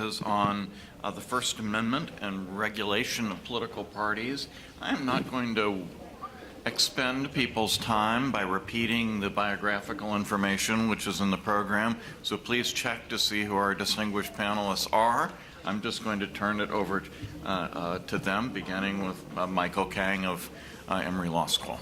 is on the First Amendment and regulation of political parties. I am not going to expend people's time by repeating the biographical information which is in the program, so please check to see who our distinguished panelists are. I'm just going to turn it over to them, beginning with Michael Kang of Emory Law School.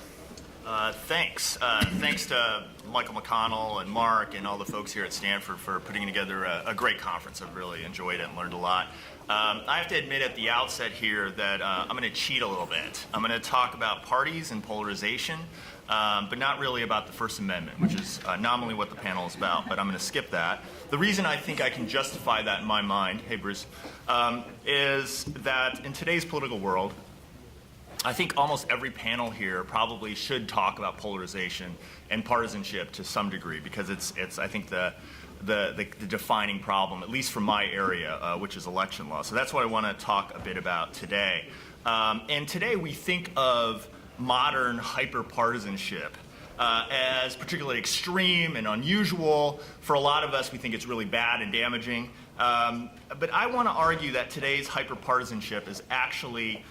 Thanks. Thanks to Michael McConnell and Mark and all the folks here at Stanford for putting together a great conference. I've really enjoyed it and learned a lot. I have to admit at the outset here that I'm going to cheat a little bit. I'm going to talk about parties and polarization, but not really about the First Amendment, which is nominally what the panel is about, but I'm going to skip that. The reason I think I can justify that in my mind, hey Bruce, is that in today's political world, I think almost every panel here probably should talk about polarization and partisanship to some degree, because it's I think the defining problem, at least from my area, which is election law. So that's what I want to talk a bit about today. And today we think of modern hyperpartisanship as particularly extreme and unusual. For a lot of us, we think it's really bad and damaging. But I want to argue that today's hyperpartisanship is actually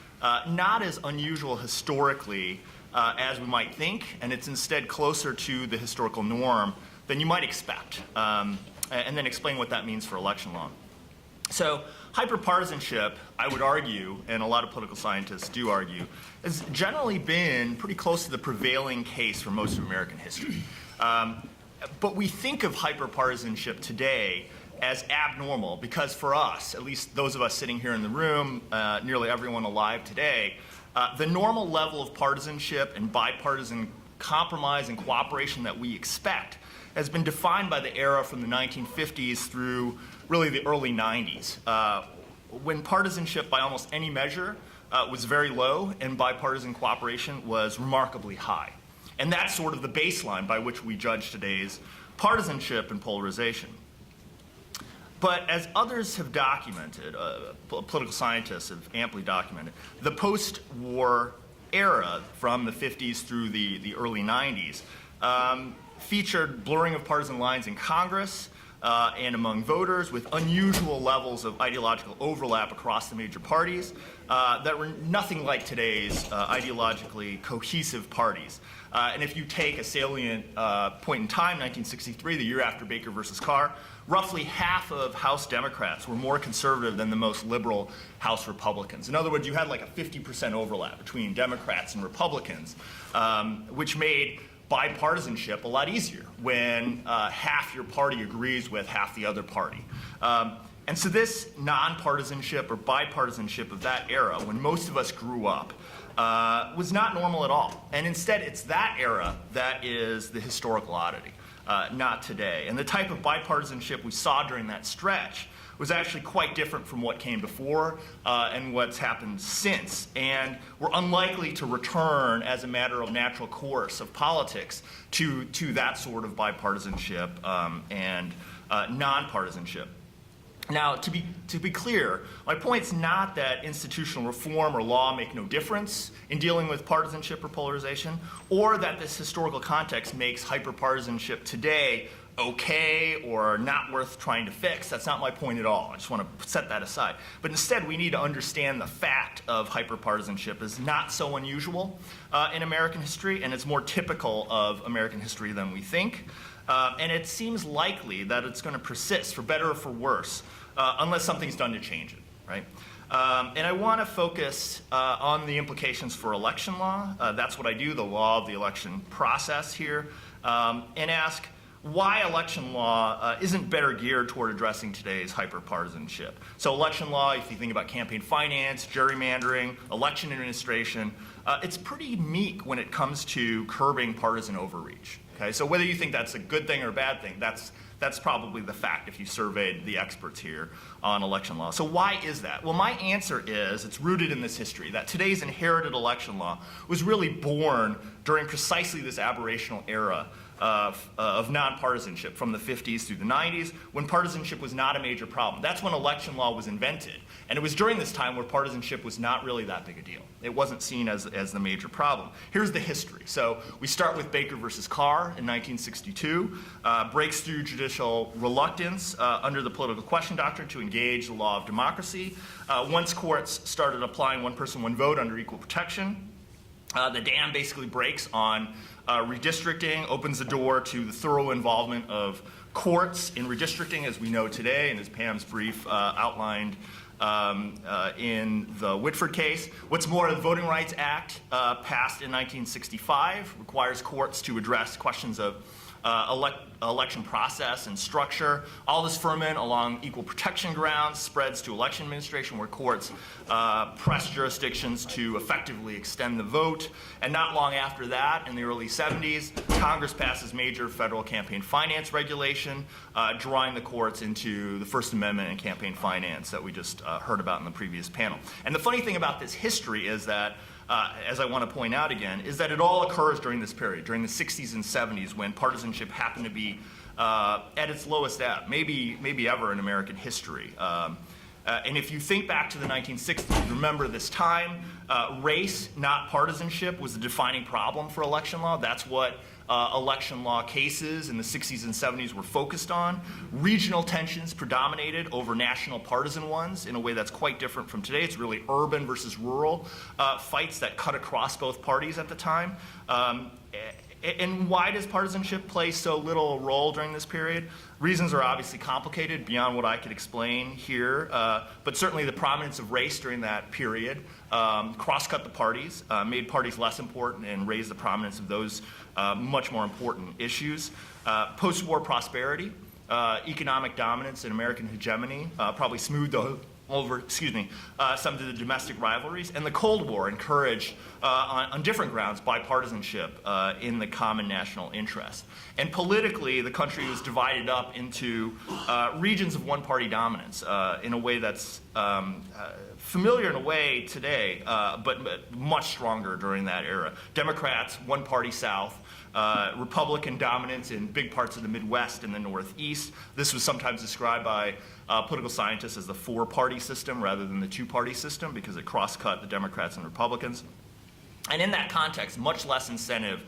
not as unusual historically as we might think, and it's instead closer to the historical norm than you might expect, and then explain what that means for election law. So hyperpartisanship, I would argue, and a lot of political scientists do argue, has generally been pretty close to the prevailing case for most of American history. But we think of hyperpartisanship today as abnormal because for us, at least those of us sitting here in the room, nearly everyone alive today, the normal level of partisanship and bipartisan compromise and cooperation that we expect has been defined by the era from the 1950s through really the early 90s, when partisanship by almost any measure was very low and bipartisan cooperation was remarkably high. And that's sort of the baseline by which we judge today's partisanship and polarization. But as others have documented, political scientists have amply documented, the post-war era from the 50s through the early 90s featured blurring of partisan lines in Congress and among voters with unusual levels of ideological overlap across the major parties that were nothing like today's ideologically cohesive parties. And if you take a salient point in time, 1963, the year after Baker versus Carr, roughly half of House Democrats were more conservative than the most liberal House Republicans. In other words, you had like a 50% overlap between Democrats and Republicans, which made bipartisanship a lot easier when half your party agrees with half the other party. And so this nonpartisanship or bipartisanship of that era, when most of us grew up, was not normal at all. And instead, it's that era that is the historical oddity, not today. And the type of bipartisanship we saw during that stretch was actually quite different from what came before and what's happened since. And we're unlikely to return as a matter of natural course of politics to that sort of bipartisanship and nonpartisanship. Now, to be clear, my point's not that institutional reform or law make no difference in dealing with partisanship or polarization, or that this historical context makes hyperpartisanship today okay or not worth trying to fix. That's not my point at all. I just want to set that aside. But instead, we need to understand the fact of hyperpartisanship is not so unusual in American history, and it's more typical of American history than we think. And it seems likely that it's going to persist, for better or for worse, unless something's done to change it, right? And I want to focus on the implications for election law. That's what I do, the law of the election process here, and ask why election law isn't better geared toward addressing today's hyperpartisanship. So election law, if you think about campaign finance, gerrymandering, election administration, it's pretty meek when it comes to curbing partisan overreach. Okay, so whether you think that's a good thing or a bad thing, that's probably the fact if you surveyed the experts here on election law. So why is that? Well, my answer is it's rooted in this history, that today's inherited election law was really born during precisely this aberrational era of nonpartisanship from the 50s through the 90s, when partisanship was not a major problem. That's when election law was invented. And it was during this time where partisanship was not really that big a deal. It wasn't seen as the major problem. Here's the history. So we start with Baker versus Carr in 1962, breaks through judicial reluctance under the political question doctrine to engage the law of democracy. Once courts started applying one person, one vote under equal protection, the dam basically breaks on redistricting, opens the door to the thorough involvement of courts in redistricting as we know today, and as Pam's brief outlined in the Whitford case. What's more, the Voting Rights Act passed in 1965 requires courts to address questions of election process and structure. All this ferment along equal protection grounds spreads to election administration, where courts press jurisdictions to effectively extend the vote. And not long after that, in the early 70s, Congress passes major federal campaign finance regulation, drawing the courts into the First Amendment and campaign finance that we just heard about in the previous panel. And the funny thing about this history is that as I want to point out again, is that it all occurs during this period, during the 60s and 70s, when partisanship happened to be at its lowest ebb, maybe ever in American history. And if you think back to the 1960s, remember this time, race, not partisanship, was the defining problem for election law. That's what election law cases in the 60s and 70s were focused on. Regional tensions predominated over national partisan ones in a way that's quite different from today. It's really urban versus rural fights that cut across both parties at the time. And why does partisanship play so little role during this period? Reasons are obviously complicated beyond what I could explain here, but certainly the prominence of race during that period cross-cut the parties, made parties less important, and raised the prominence of those much more important issues. Post-war prosperity, economic dominance, and American hegemony probably smoothed over, some of the domestic rivalries, and the Cold War encouraged, on different grounds, bipartisanship in the common national interest. And politically, the country was divided up into regions of one-party dominance in a way that's familiar in a way today, but much stronger during that era. Democrats, one-party South. Republican dominance in big parts of the Midwest and the Northeast. This was sometimes described by political scientists as the four-party system rather than the two-party system because it cross-cut the Democrats and Republicans. And in that context, much less incentive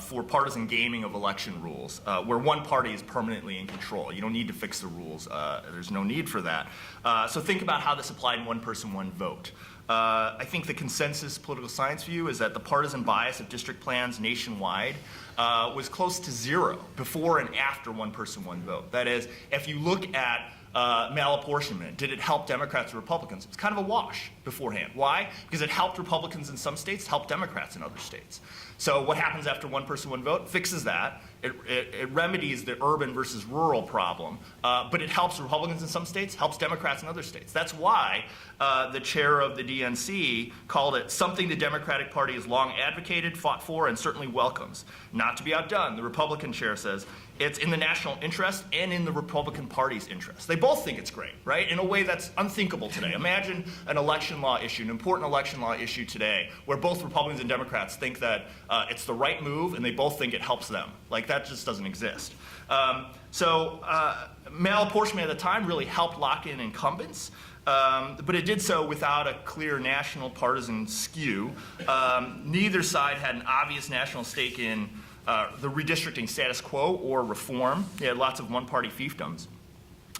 for partisan gaming of election rules, where one party is permanently in control. You don't need to fix the rules. There's no need for that. So think about how this applied in one person, one vote. I think the consensus political science view is that the partisan bias of district plans nationwide was close to zero before and after one person, one vote. That is, if you look at malapportionment, did it help Democrats or Republicans? It's kind of a wash beforehand. Why? Because it helped Republicans in some states, helped Democrats in other states. So what happens after one person, one vote? Fixes that. It remedies the urban versus rural problem, but it helps Republicans in some states, helps Democrats in other states. That's why the chair of the DNC called it something the Democratic Party has long advocated, fought for, and certainly welcomes. Not to be outdone, the Republican chair says, it's in the national interest and in the Republican Party's interest. They both think it's great, right? In a way that's unthinkable today. Imagine an election law issue, an important election law issue today, where both Republicans and Democrats think that it's the right move and they both think it helps them. Like, that just doesn't exist. Malapportionment at the time really helped lock in incumbents, but it did so without a clear national partisan skew. Neither side had an obvious national stake in the redistricting status quo or reform. They had lots of one-party fiefdoms.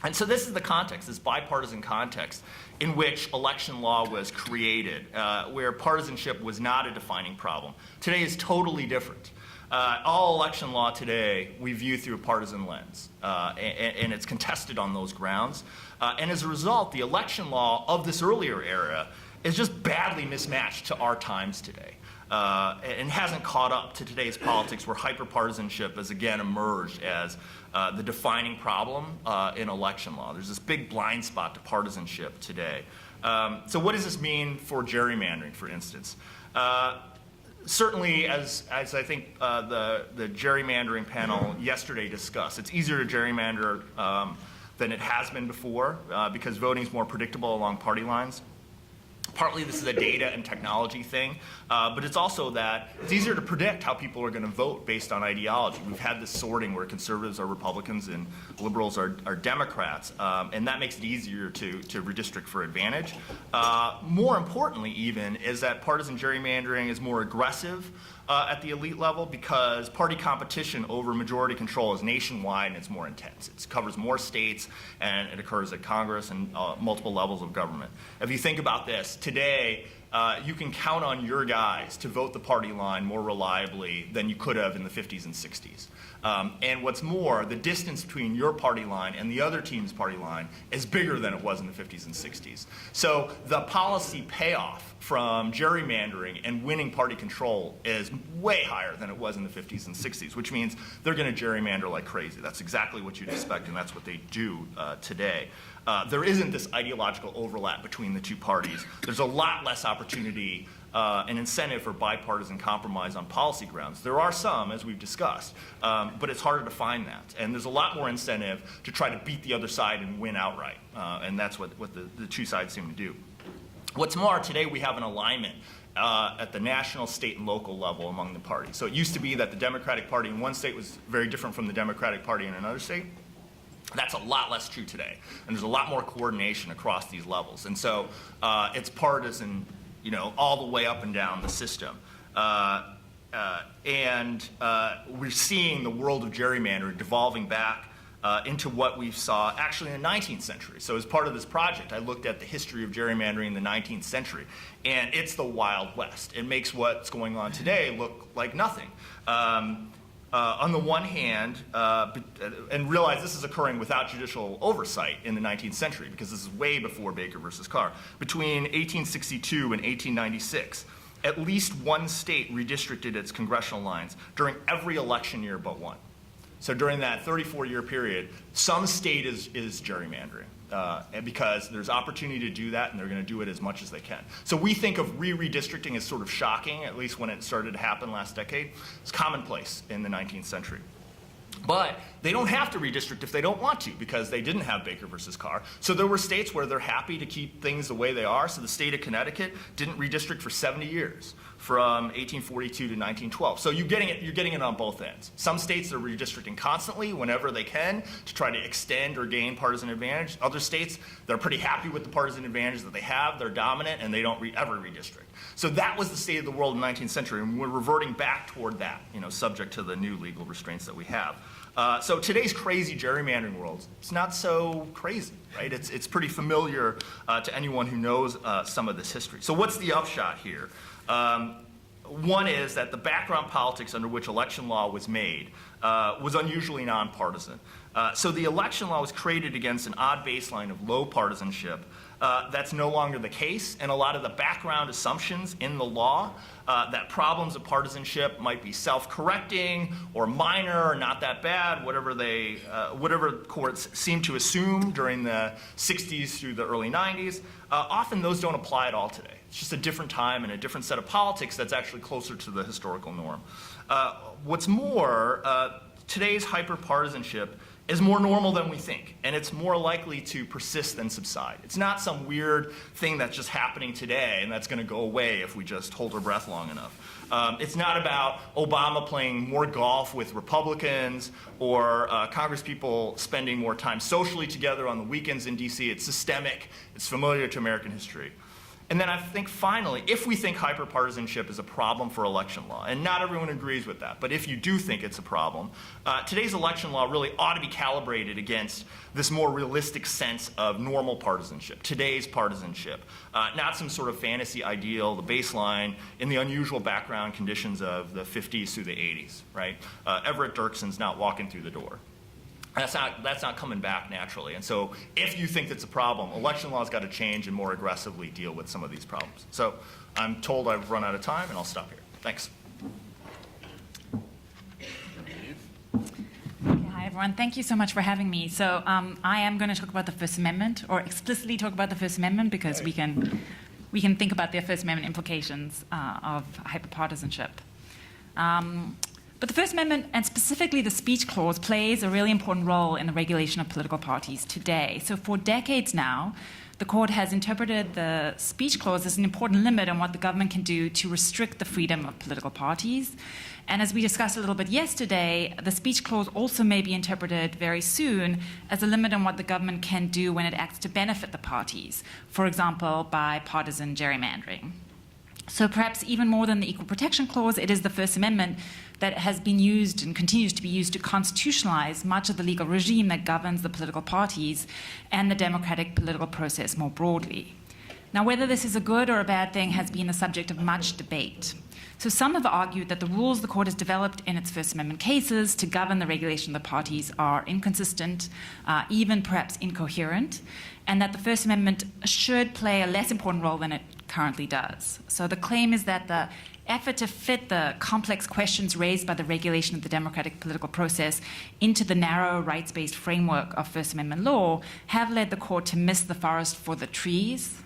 And so this is the context, this bipartisan context in which election law was created, where partisanship was not a defining problem. Today is totally different. All election law today we view through a partisan lens, and it's contested on those grounds. And as a result, the election law of this earlier era is just badly mismatched to our times today. And hasn't caught up to today's politics, where hyperpartisanship has again emerged as the defining problem in election law. There's this big blind spot to partisanship today. So what does this mean for gerrymandering, for instance? Certainly, as I think the gerrymandering panel yesterday discussed, it's easier to gerrymander than it has been before because voting is more predictable along party lines. Partly this is a data and technology thing, but it's also that it's easier to predict how people are going to vote based on ideology. We've had this sorting where conservatives are Republicans and liberals are Democrats, and that makes it easier to redistrict for advantage. More importantly even is that partisan gerrymandering is more aggressive at the elite level because party competition over majority control is nationwide and it's more intense. It covers more states and it occurs at Congress and multiple levels of government. If you think about this, today you can count on your guys to vote the party line more reliably than you could have in the 50s and 60s. And what's more, the distance between your party line and the other team's party line is bigger than it was in the 50s and 60s. So the policy payoff from gerrymandering and winning party control is way higher than it was in the 50s and 60s, which means they're going to gerrymander like crazy. That's exactly what you'd expect, and that's what they do today. There isn't this ideological overlap between the two parties. There's a lot less opportunity and incentive for bipartisan compromise on policy grounds. There are some, as we've discussed, but it's harder to find that. And there's a lot more incentive to try to beat the other side and win outright. And that's what the two sides seem to do. What's more, today we have an alignment at the national, state, and local level among the parties. So it used to be that the Democratic Party in one state was very different from the Democratic Party in another state. That's a lot less true today. And there's a lot more coordination across these levels. And so it's partisan, you know, all the way up and down the system. And we're seeing the world of gerrymandering devolving back into what we saw actually in the 19th century. So as part of this project, I looked at the history of gerrymandering in the 19th century, and it's the Wild West. It makes what's going on today look like nothing. On the one hand, and realize this is occurring without judicial oversight in the 19th century, because this is way before Baker versus Carr. Between 1862 and 1896, at least one state redistricted its congressional lines during every election year but one. So during that 34-year period, some state is gerrymandering. And because there's opportunity to do that, and they're going to do it as much as they can. So we think of redistricting as sort of shocking, at least when it started to happen last decade. It's commonplace in the 19th century. But they don't have to redistrict if they don't want to, because they didn't have Baker versus Carr. So there were states where they're happy to keep things the way they are. So the state of Connecticut didn't redistrict for 70 years, from 1842 to 1912. So you're getting it on both ends. Some states are redistricting constantly whenever they can to try to extend or gain partisan advantage. Other states, they're pretty happy with the partisan advantage that they have. They're dominant, and they don't ever redistrict. So that was the state of the world in the 19th century, and we're reverting back toward that, you know, subject to the new legal restraints that we have. So today's crazy gerrymandering world, it's not so crazy, right? It's pretty familiar to anyone who knows some of this history. So what's the upshot here? One is that the background politics under which election law was made was unusually nonpartisan. So the election law was created against an odd baseline of low partisanship. That's no longer the case, and a lot of the background assumptions in the law that problems of partisanship might be self-correcting or minor or not that bad, whatever courts seem to assume during the 60s through the early 90s, often those don't apply at all today. It's just a different time and a different set of politics that's actually closer to the historical norm. What's more, today's hyperpartisanship is more normal than we think, and it's more likely to persist than subside. It's not some weird thing that's just happening today and that's going to go away if we just hold our breath long enough. It's not about Obama playing more golf with Republicans or Congress people spending more time socially together on the weekends in DC. It's systemic. It's familiar to American history. And then I think finally, if we think hyperpartisanship is a problem for election law, and not everyone agrees with that, but if you do think it's a problem, today's election law really ought to be calibrated against this more realistic sense of normal partisanship, today's partisanship, not some sort of fantasy ideal, the baseline in the unusual background conditions of the 50s through the 80s, right? Everett Dirksen's not walking through the door. That's not coming back naturally. And so if you think that's a problem, election law's got to change and more aggressively deal with some of these problems. So I'm told I've run out of time, and I'll stop here. Thanks. Hi, everyone. Thank you so much for having me. So I am going to talk about the First Amendment, or explicitly talk about the First Amendment, because we can think about the First Amendment implications of hyperpartisanship. But the First Amendment, and specifically the speech clause, plays a really important role in the regulation of political parties today. So for decades now, the court has interpreted the speech clause as an important limit on what the government can do to restrict the freedom of political parties. And as we discussed a little bit yesterday, the speech clause also may be interpreted very soon as a limit on what the government can do when it acts to benefit the parties, for example, by partisan gerrymandering. So perhaps even more than the Equal Protection Clause, it is the First Amendment that has been used and continues to be used to constitutionalize much of the legal regime that governs the political parties and the democratic political process more broadly. Now, whether this is a good or a bad thing has been the subject of much debate. So some have argued that the rules the court has developed in its First Amendment cases to govern the regulation of the parties are inconsistent, even perhaps incoherent, and that the First Amendment should play a less important role than it currently does. So the claim is that the effort to fit the complex questions raised by the regulation of the democratic political process into the narrow rights-based framework of First Amendment law have led the court to miss the forest for the trees,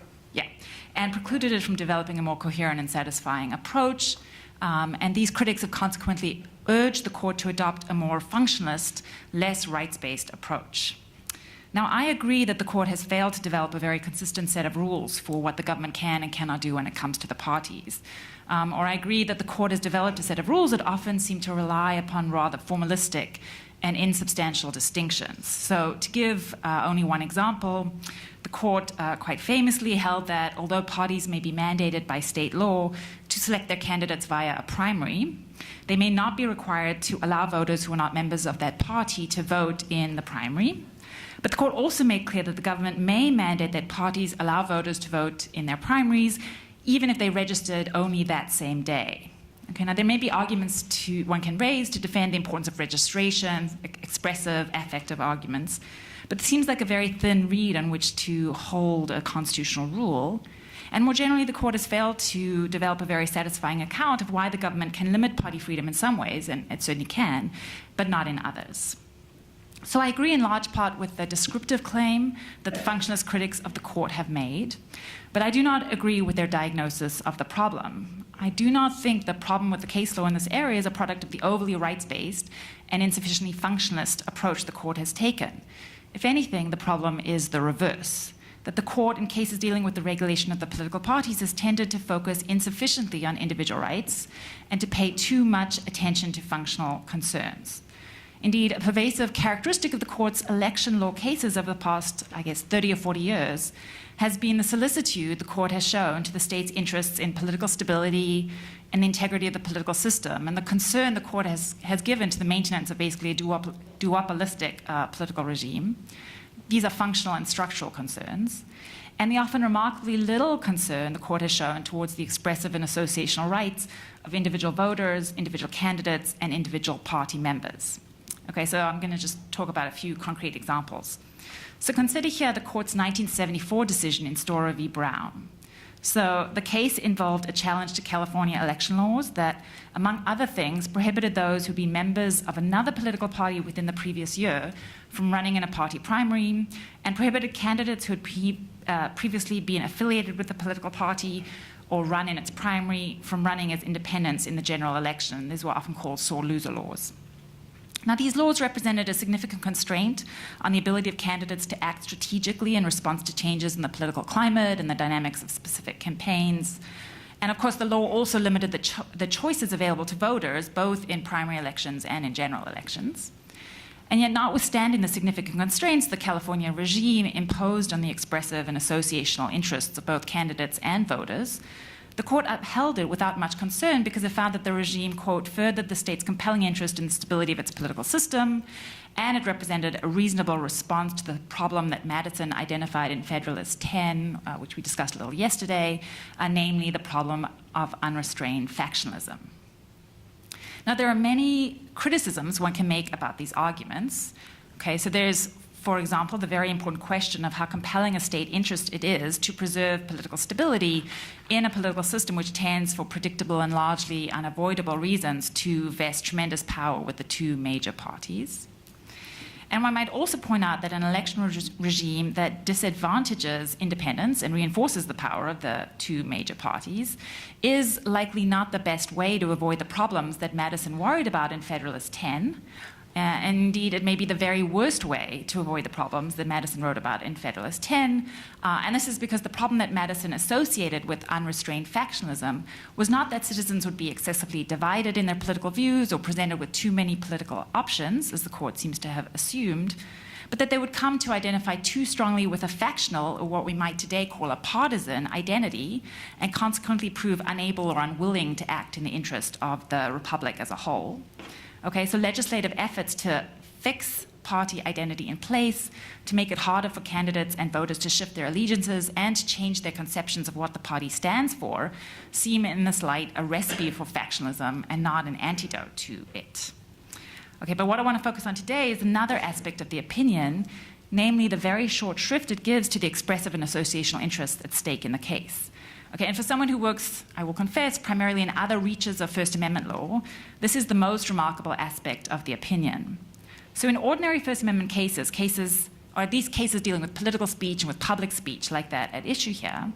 and precluded it from developing a more coherent and satisfying approach. And these critics have consequently urged the court to adopt a more functionalist, less rights-based approach. Now, I agree that the court has failed to develop a very consistent set of rules for what the government can and cannot do when it comes to the parties. Or I agree that the court has developed a set of rules that often seem to rely upon rather formalistic and insubstantial distinctions. So to give only one example, the court quite famously held that although parties may be mandated by state law to select their candidates via a primary, they may not be required to allow voters who are not members of that party to vote in the primary. But the court also made clear that the government may mandate that parties allow voters to vote in their primaries, even if they registered only that same day. Okay, now there may be arguments one can raise to defend the importance of registration, expressive, affective arguments, but it seems like a very thin reed on which to hold a constitutional rule. And more generally, the court has failed to develop a very satisfying account of why the government can limit party freedom in some ways, and it certainly can, but not in others. So I agree in large part with the descriptive claim that the functionalist critics of the court have made, but I do not agree with their diagnosis of the problem. I do not think the problem with the case law in this area is a product of the overly rights-based and insufficiently functionalist approach the court has taken. If anything, the problem is the reverse, that the court, in cases dealing with the regulation of the political parties, has tended to focus insufficiently on individual rights and to pay too much attention to functional concerns. Indeed, a pervasive characteristic of the court's election law cases over the past, 30 or 40 years has been the solicitude the court has shown to the state's interests in political stability and the integrity of the political system, and the concern the court has given to the maintenance of basically a duopolistic political regime. These are functional and structural concerns, and the often remarkably little concern the court has shown towards the expressive and associational rights of individual voters, individual candidates, and individual party members. Okay, so I'm going to just talk about a few concrete examples. So consider here the court's 1974 decision in Storer v. Brown. So the case involved a challenge to California election laws that, among other things, prohibited those who'd been members of another political party within the previous year from running in a party primary, and prohibited candidates who had previously been affiliated with the political party or run in its primary from running as independents in the general election. These were often called sore loser laws. Now, these laws represented a significant constraint on the ability of candidates to act strategically in response to changes in the political climate and the dynamics of specific campaigns. And of course, the law also limited the choices available to voters, both in primary elections and in general elections. And yet, notwithstanding the significant constraints the California regime imposed on the expressive and associational interests of both candidates and voters, the court upheld it without much concern because it found that the regime, quote, furthered the state's compelling interest in the stability of its political system, and it represented a reasonable response to the problem that Madison identified in Federalist 10, which we discussed a little yesterday, namely the problem of unrestrained factionalism. Now, there are many criticisms one can make about these arguments. Okay, so there's, for example, the very important question of how compelling a state interest it is to preserve political stability in a political system which tends, for predictable and largely unavoidable reasons, to vest tremendous power with the two major parties. And one might also point out that an election regime that disadvantages independence and reinforces the power of the two major parties is likely not the best way to avoid the problems that Madison worried about in Federalist 10, And indeed, it may be the very worst way to avoid the problems that Madison wrote about in Federalist 10. And this is because the problem that Madison associated with unrestrained factionalism was not that citizens would be excessively divided in their political views or presented with too many political options, as the court seems to have assumed, but that they would come to identify too strongly with a factional, or what we might today call a partisan, identity, and consequently prove unable or unwilling to act in the interest of the republic as a whole. Okay, so legislative efforts to fix party identity in place, to make it harder for candidates and voters to shift their allegiances and to change their conceptions of what the party stands for, seem in this light a recipe for factionalism and not an antidote to it. Okay, but what I want to focus on today is another aspect of the opinion, namely the very short shrift it gives to the expressive and associational interests at stake in the case. Okay, and for someone who works, I will confess, primarily in other reaches of First Amendment law, this is the most remarkable aspect of the opinion. So in ordinary First Amendment cases, or at least cases dealing with political speech and with public speech like that at issue here,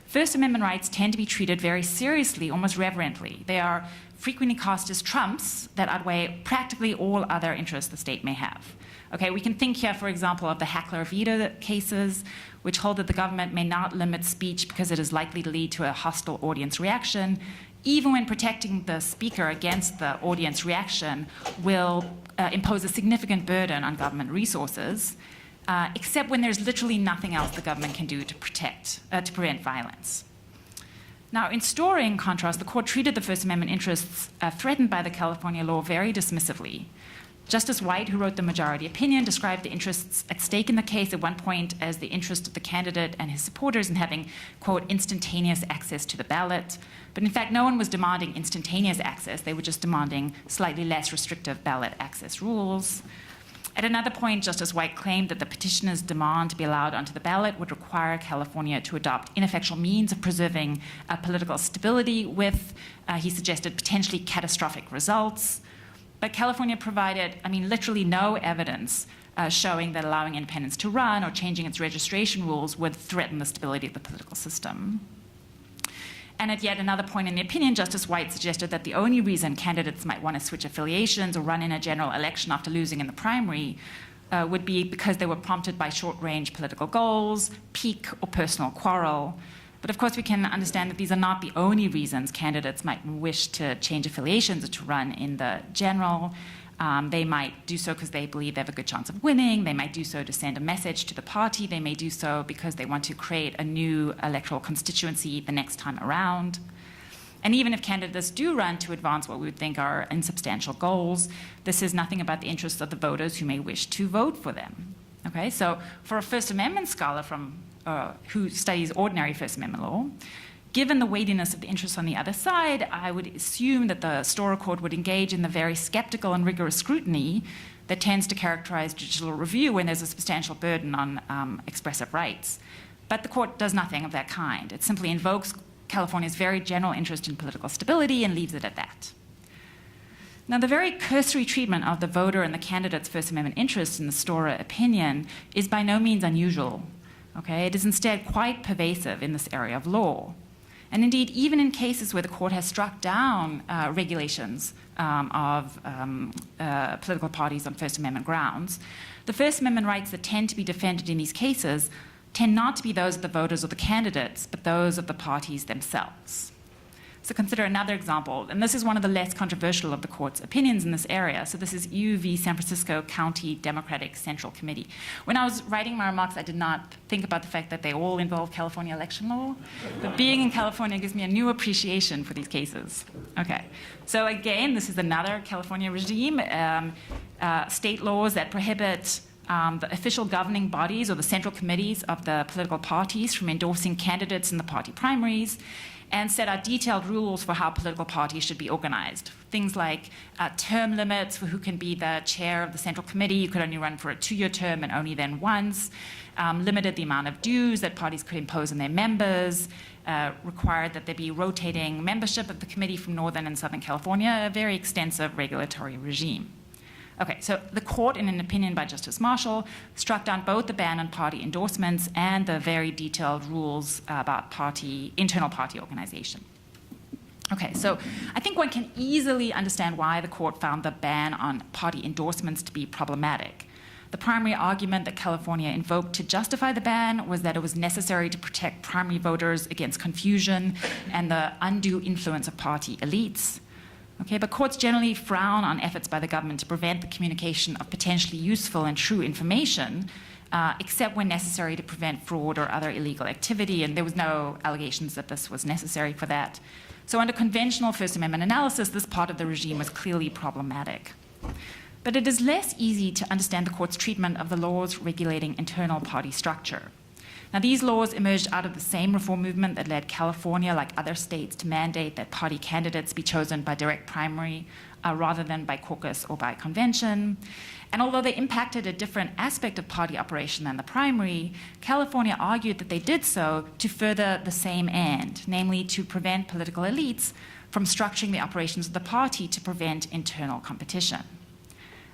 First Amendment rights tend to be treated very seriously, almost reverently. They are frequently cast as trumps that outweigh practically all other interests the state may have. Okay, we can think here, for example, of the Hackler-Vida cases, which hold that the government may not limit speech because it is likely to lead to a hostile audience reaction, even when protecting the speaker against the audience reaction will impose a significant burden on government resources, except when there's literally nothing else the government can do to prevent violence. Now, in Story, in contrast, the court treated the First Amendment interests threatened by the California law very dismissively. Justice White, who wrote the majority opinion, described the interests at stake in the case at one point as the interest of the candidate and his supporters in having, quote, instantaneous access to the ballot. But in fact, no one was demanding instantaneous access. They were just demanding slightly less restrictive ballot access rules. At another point, Justice White claimed that the petitioner's demand to be allowed onto the ballot would require California to adopt ineffectual means of preserving political stability with, he suggested, potentially catastrophic results. But California provided, literally no evidence showing that allowing independents to run or changing its registration rules would threaten the stability of the political system. And at yet another point in the opinion, Justice White suggested that the only reason candidates might want to switch affiliations or run in a general election after losing in the primary would be because they were prompted by short-range political goals, pique, or personal quarrel. But of course, we can understand that these are not the only reasons candidates might wish to change affiliations or to run in the general. They might do so because they believe they have a good chance of winning. They might do so to send a message to the party. They may do so because they want to create a new electoral constituency the next time around. And even if candidates do run to advance what we would think are insubstantial goals, this is nothing about the interests of the voters who may wish to vote for them. Okay, so for a First Amendment scholar who studies ordinary First Amendment law, given the weightiness of the interests on the other side, I would assume that the Storer Court would engage in the very skeptical and rigorous scrutiny that tends to characterize judicial review when there's a substantial burden on expressive rights. But the court does nothing of that kind. It simply invokes California's very general interest in political stability and leaves it at that. Now, the very cursory treatment of the voter and the candidate's First Amendment interests in the Storer opinion is by no means unusual. Okay? It is instead quite pervasive in this area of law. And indeed, even in cases where the court has struck down regulations of political parties on First Amendment grounds, the First Amendment rights that tend to be defended in these cases tend not to be those of the voters or the candidates, but those of the parties themselves. So consider another example, and this is one of the less controversial of the court's opinions in this area. So this is U v. San Francisco County Democratic Central Committee. When I was writing my remarks, I did not think about the fact that they all involve California election law. But being in California gives me a new appreciation for these cases. Okay, so again, this is another California regime. State laws that prohibit the official governing bodies or the central committees of the political parties from endorsing candidates in the party primaries, and set out detailed rules for how political parties should be organized. Things like term limits for who can be the chair of the central committee. You could only run for a 2-year term and only then once. Limited the amount of dues that parties could impose on their members. Required that there be rotating membership of the committee from Northern and Southern California. A very extensive regulatory regime. Okay, so the court, in an opinion by Justice Marshall, struck down both the ban on party endorsements and the very detailed rules about internal party organization. Okay, so I think one can easily understand why the court found the ban on party endorsements to be problematic. The primary argument that California invoked to justify the ban was that it was necessary to protect primary voters against confusion and the undue influence of party elites. Okay, but courts generally frown on efforts by the government to prevent the communication of potentially useful and true information, except when necessary to prevent fraud or other illegal activity, and there was no allegations that this was necessary for that. So under conventional First Amendment analysis, this part of the regime was clearly problematic. But it is less easy to understand the court's treatment of the laws regulating internal party structure. Now, these laws emerged out of the same reform movement that led California, like other states, to mandate that party candidates be chosen by direct primary rather than by caucus or by convention. And although they impacted a different aspect of party operation than the primary, California argued that they did so to further the same end, namely to prevent political elites from structuring the operations of the party to prevent internal competition.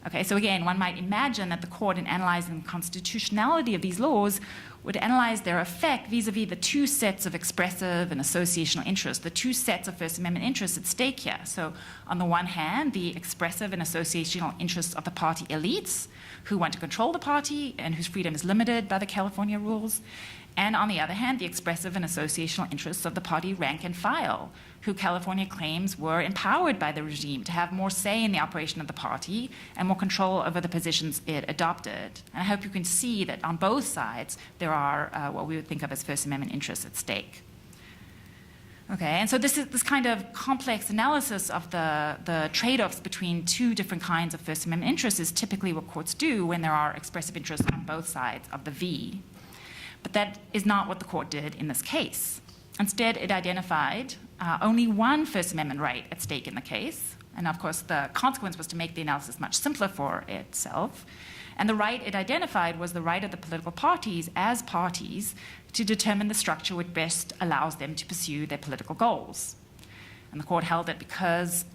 Okay, so again, one might imagine that the court, in analyzing the constitutionality of these laws, would analyze their effect vis-a-vis the two sets of expressive and associational interests, the two sets of First Amendment interests at stake here. So on the one hand, the expressive and associational interests of the party elites, who want to control the party and whose freedom is limited by the California rules, and on the other hand, the expressive and associational interests of the party rank and file, who California claims were empowered by the regime to have more say in the operation of the party and more control over the positions it adopted. And I hope you can see that on both sides there are what we would think of as First Amendment interests at stake. Okay, and so this kind of complex analysis of the trade-offs between two different kinds of First Amendment interests is typically what courts do when there are expressive interests on both sides of the V. But that is not what the court did in this case. Instead, it identified only one First Amendment right at stake in the case. And of course, the consequence was to make the analysis much simpler for itself. And the right it identified was the right of the political parties as parties to determine the structure which best allows them to pursue their political goals. And the court held that because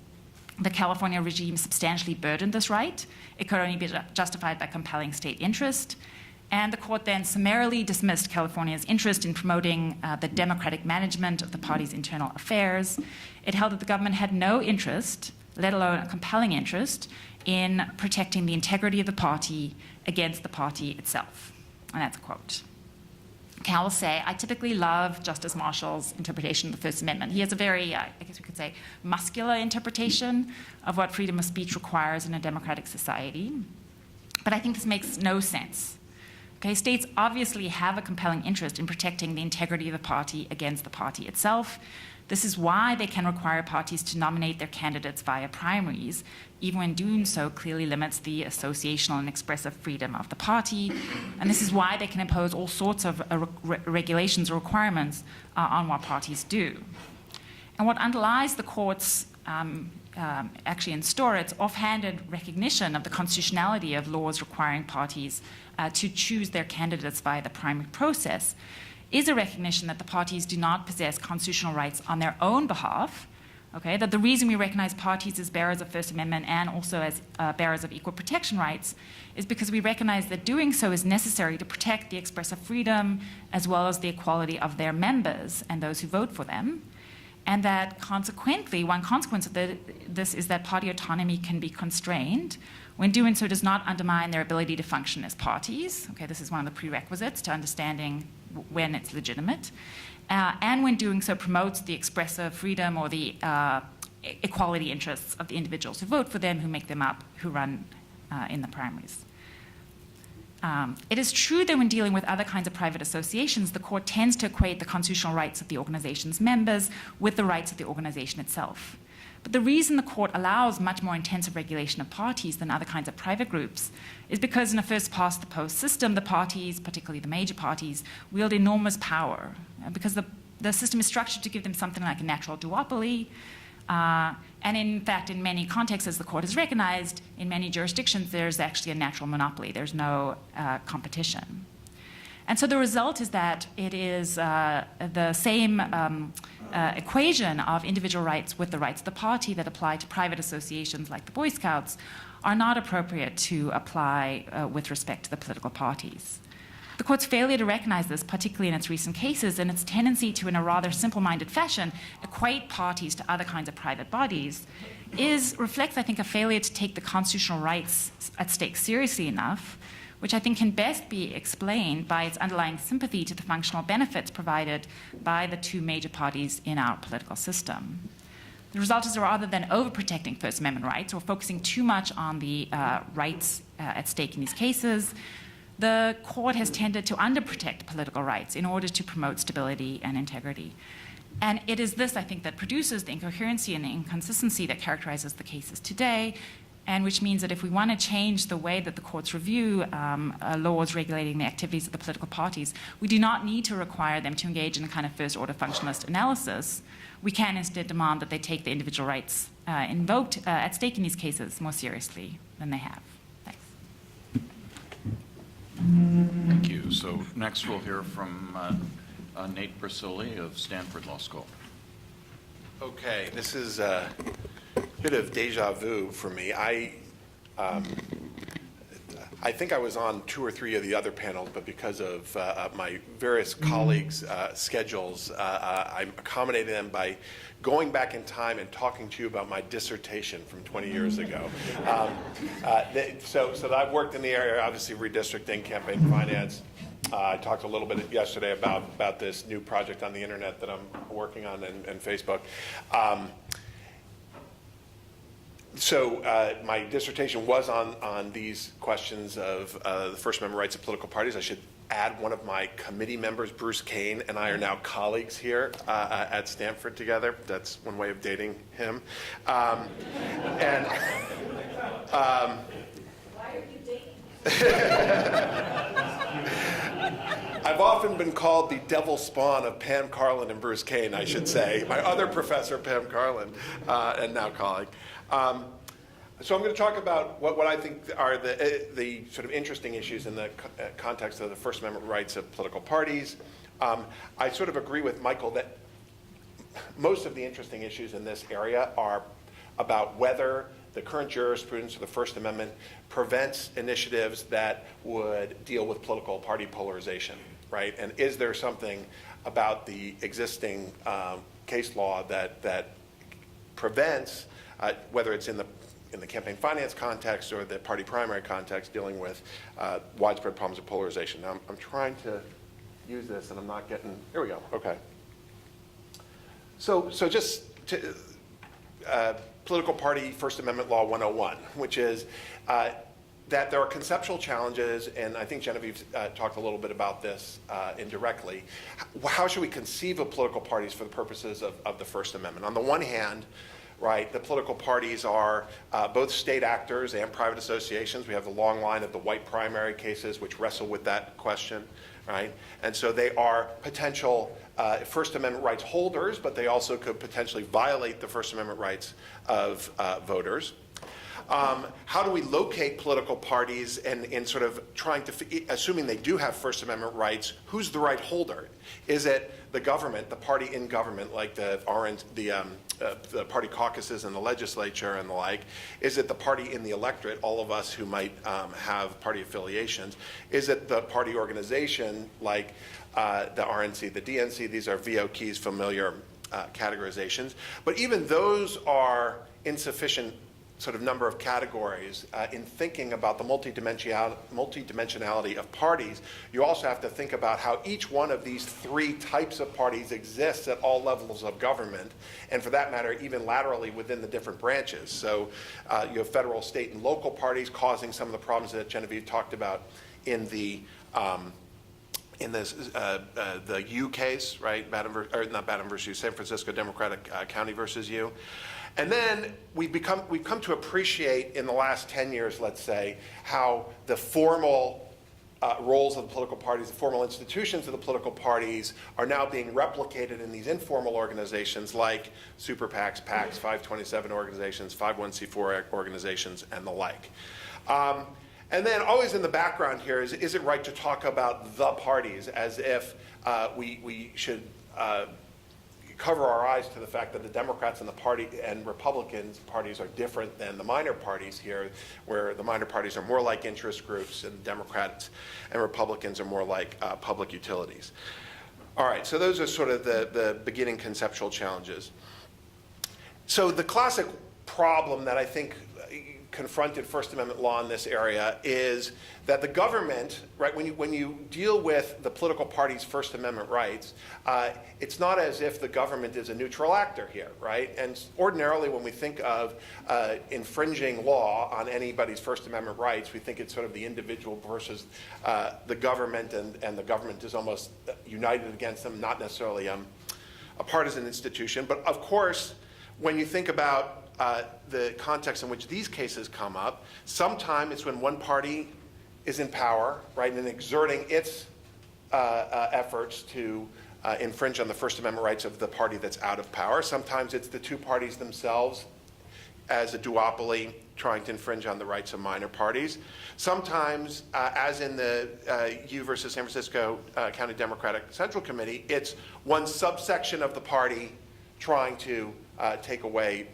the California regime substantially burdened this right, it could only be justified by compelling state interest. And the court then summarily dismissed California's interest in promoting the democratic management of the party's internal affairs. It held that the government had no interest, let alone a compelling interest, in protecting the integrity of the party against the party itself. And that's a quote. I will say, I typically love Justice Marshall's interpretation of the First Amendment. He has a very, I guess we could say, muscular interpretation of what freedom of speech requires in a democratic society. But I think this makes no sense. Okay, states obviously have a compelling interest in protecting the integrity of the party against the party itself. This is why they can require parties to nominate their candidates via primaries, even when doing so clearly limits the associational and expressive freedom of the party. And this is why they can impose all sorts of regulations or requirements on what parties do. And what underlies the court's actually in store, its offhanded recognition of the constitutionality of laws requiring parties to choose their candidates via the primary process is a recognition that the parties do not possess constitutional rights on their own behalf, okay? That the reason we recognize parties as bearers of First Amendment and also as bearers of equal protection rights is because we recognize that doing so is necessary to protect the expressive freedom as well as the equality of their members and those who vote for them. And that consequently, one consequence of this is that party autonomy can be constrained when doing so does not undermine their ability to function as parties. Okay, this is one of the prerequisites to understanding when it's legitimate. And when doing so promotes the expressive freedom or the equality interests of the individuals who vote for them, who make them up, who run in the primaries. It is true that when dealing with other kinds of private associations, the court tends to equate the constitutional rights of the organization's members with the rights of the organization itself. But the reason the court allows much more intensive regulation of parties than other kinds of private groups is because in a first-past-the-post system, the parties, particularly the major parties, wield enormous power because the system is structured to give them something like a natural duopoly. And in fact, in many contexts, as the court has recognized, in many jurisdictions, there's actually a natural monopoly. There's no competition. And so the result is that it is the same equation of individual rights with the rights of the party that apply to private associations like the Boy Scouts are not appropriate to apply with respect to the political parties. The court's failure to recognize this, particularly in its recent cases, and its tendency to, in a rather simple-minded fashion, equate parties to other kinds of private bodies, reflects, I think, a failure to take the constitutional rights at stake seriously enough, which I think can best be explained by its underlying sympathy to the functional benefits provided by the two major parties in our political system. The result is, rather than overprotecting First Amendment rights or focusing too much on the rights at stake in these cases, the court has tended to underprotect political rights in order to promote stability and integrity. And it is this, I think, that produces the incoherency and the inconsistency that characterizes the cases today, and which means that if we want to change the way that the courts review laws regulating the activities of the political parties, we do not need to require them to engage in a kind of first-order functionalist analysis. We can instead demand that they take the individual rights invoked at stake in these cases more seriously than they have. Thanks. Thank you. So next we'll hear from Nate Persily of Stanford Law School. Okay, this is a bit of deja vu for me. I think I was on 2 or 3 of the other panels, but because of my various colleagues' schedules, I'm accommodating them by going back in time and talking to you about my dissertation from 20 years ago. So I've worked in the area, obviously redistricting, campaign finance. I talked a little bit yesterday about this new project on the internet that I'm working on and Facebook. So my dissertation was on these questions of the First Amendment rights of political parties. I should add one of my committee members, Bruce Kane, and I are now colleagues here at Stanford together. That's one way of dating him. Why are you dating? I've often been called the devil spawn of Pam Carlin and Bruce Kane, I should say. My other professor, Pam Carlin, and now colleague. So I'm going to talk about what I think are the sort of interesting issues in the context of the First Amendment rights of political parties. I sort of agree with Michael that most of the interesting issues in this area are about whether the current jurisprudence of the First Amendment prevents initiatives that would deal with political party polarization, right? And is there something about the existing case law that prevents, whether it's in the campaign finance context or the party primary context, dealing with widespread problems of polarization. Now, I'm trying to use this, and I'm not getting, here we go, okay. So just to, political party First Amendment Law 101, which is that there are conceptual challenges, and I think Genevieve talked a little bit about this indirectly. How should we conceive of political parties for the purposes of the First Amendment? On the one hand, right, the political parties are both state actors and private associations. We have the long line of the white primary cases which wrestle with that question, right? And so they are potential First Amendment rights holders, but they also could potentially violate the First Amendment rights of voters. How do we locate political parties and in sort of trying to, assuming they do have First Amendment rights, who's the right holder? Is it the government, the party in government, like the party caucuses and the legislature and the like? Is it the party in the electorate, all of us who might have party affiliations? Is it the party organization like the RNC, the DNC? These are V.O. Key's familiar categorizations. But even those are insufficient sort of number of categories in thinking about the multidimensionality of parties. You also have to think about how each one of these 3 types of parties exists at all levels of government, and for that matter, even laterally within the different branches. So you have federal, state, and local parties causing some of the problems that Genevieve talked about in the U case, right? Not Baton versus U, San Francisco Democratic County versus U. And then we've come to appreciate in the last 10 years, let's say, how the formal roles of the political parties, the formal institutions of the political parties are now being replicated in these informal organizations like super PACs, PACs, 527 organizations, 501c4 organizations, and the like. And then always in the background here is it right to talk about the parties as if we should cover our eyes to the fact that the Democrats and the party and Republicans parties are different than the minor parties here, where the minor parties are more like interest groups and Democrats and Republicans are more like public utilities. All right, so those are sort of the beginning conceptual challenges. So the classic problem that I think confronted First Amendment law in this area is that the government, right, when you deal with the political party's First Amendment rights, it's not as if the government is a neutral actor here, right? And ordinarily when we think of infringing law on anybody's First Amendment rights, we think it's sort of the individual versus the government, and the government is almost united against them, not necessarily a partisan institution. But of course, when you think about the context in which these cases come up, sometimes it's when one party is in power, right, and exerting its efforts to infringe on the First Amendment rights of the party that's out of power. Sometimes it's the two parties themselves as a duopoly trying to infringe on the rights of minor parties. Sometimes, as in the U versus San Francisco County Democratic Central Committee, it's one subsection of the party trying to take away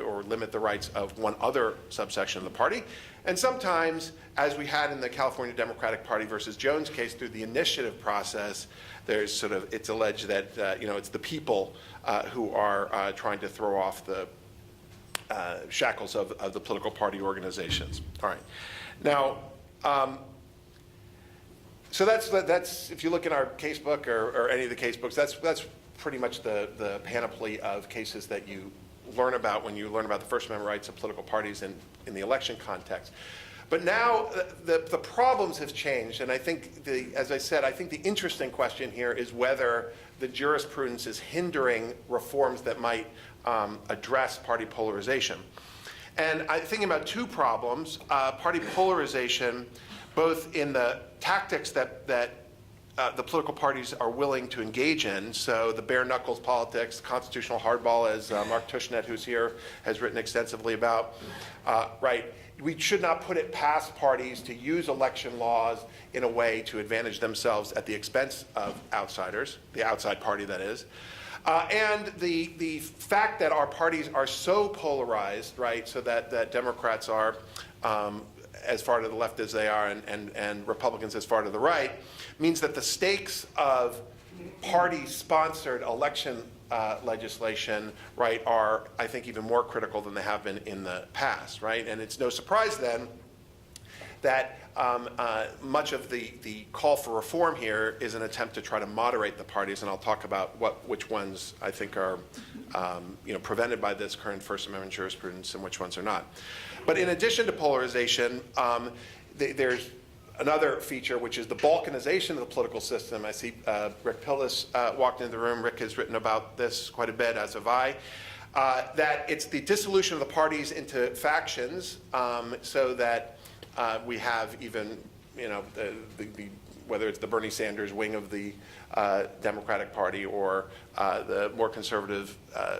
or limit the rights of one other subsection of the party. And sometimes, as we had in the California Democratic Party versus Jones case, through the initiative process, there's sort of, it's alleged that it's the people who are trying to throw off the shackles of the political party organizations. All right. Now, so that's if you look in our casebook or any of the casebooks, that's pretty much the panoply of cases that you learn about when you learn about the First Amendment rights of political parties in the election context. But now the problems have changed, and I think, as I said, I think the interesting question here is whether the jurisprudence is hindering reforms that might address party polarization. And I'm thinking about two problems: party polarization, both in the tactics that the political parties are willing to engage in, so the bare knuckles politics, constitutional hardball, as Mark Tushnet, who's here, has written extensively about, right? We should not put it past parties to use election laws in a way to advantage themselves at the expense of outsiders, the outside party that is. And the fact that our parties are so polarized, right, so that Democrats are as far to the left as they are and Republicans as far to the right, means that the stakes of party-sponsored election legislation, right, are, I think, even more critical than they have been in the past, right? And it's no surprise then that much of the call for reform here is an attempt to try to moderate the parties, and I'll talk about which ones I think are prevented by this current First Amendment jurisprudence and which ones are not. But in addition to polarization, there's another feature, which is the balkanization of the political system. I see Rick Pillis walked into the room. Rick has written about this quite a bit, as have I. That it's the dissolution of the parties into factions, so that we have even, whether it's the Bernie Sanders wing of the Democratic Party or the more conservative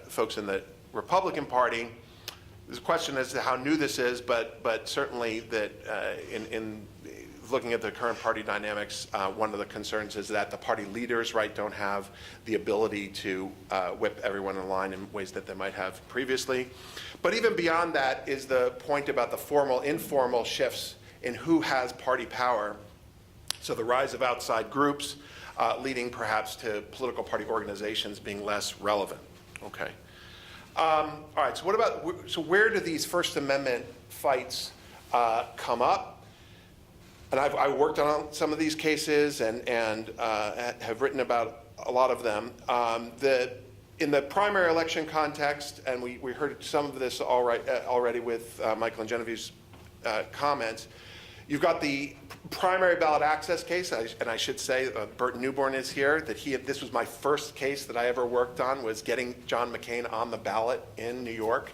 folks in the Republican Party. There's a question as to how new this is, but certainly that in looking at the current party dynamics, one of the concerns is that the party leaders, right, don't have the ability to whip everyone in line in ways that they might have previously. But even beyond that is the point about the formal, informal shifts in who has party power. So the rise of outside groups leading perhaps to political party organizations being less relevant. Okay. All right, so where do these First Amendment fights come up? And I've worked on some of these cases and have written about a lot of them. In the primary election context, and we heard some of this already with Michael and Genevieve's comments, you've got the primary ballot access case, and I should say Burton Newborn is here, this was my first case that I ever worked on, was getting John McCain on the ballot in New York.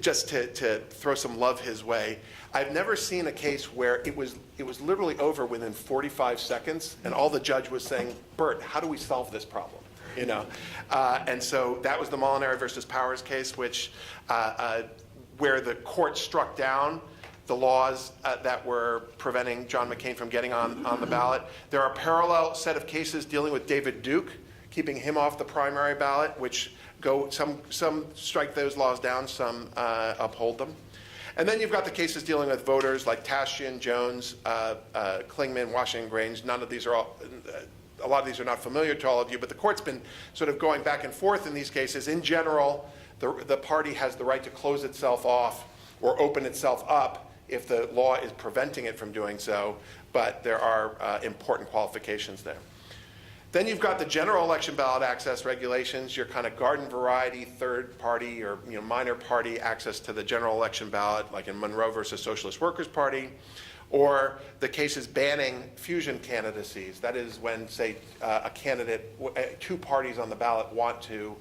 Just to throw some love his way. I've never seen a case where it was literally over within 45 seconds, and all the judge was saying, "Bert, how do we solve this problem?" And so that was the Molinari versus Powers case, which where the court struck down the laws that were preventing John McCain from getting on the ballot. There are a parallel set of cases dealing with David Duke, keeping him off the primary ballot, which some strike those laws down, some uphold them. And then you've got the cases dealing with voters like Tashian, Jones, Klingman, Washington Grange. None of these are a lot of these are not familiar to all of you, but the court's been sort of going back and forth in these cases. In general, the party has the right to close itself off or open itself up if the law is preventing it from doing so, but there are important qualifications there. Then you've got the general election ballot access regulations, your kind of garden variety third party or minor party access to the general election ballot, like in Monroe versus Socialist Workers Party, or the cases banning fusion candidacies. That is when, say, a candidate, two parties on the ballot want to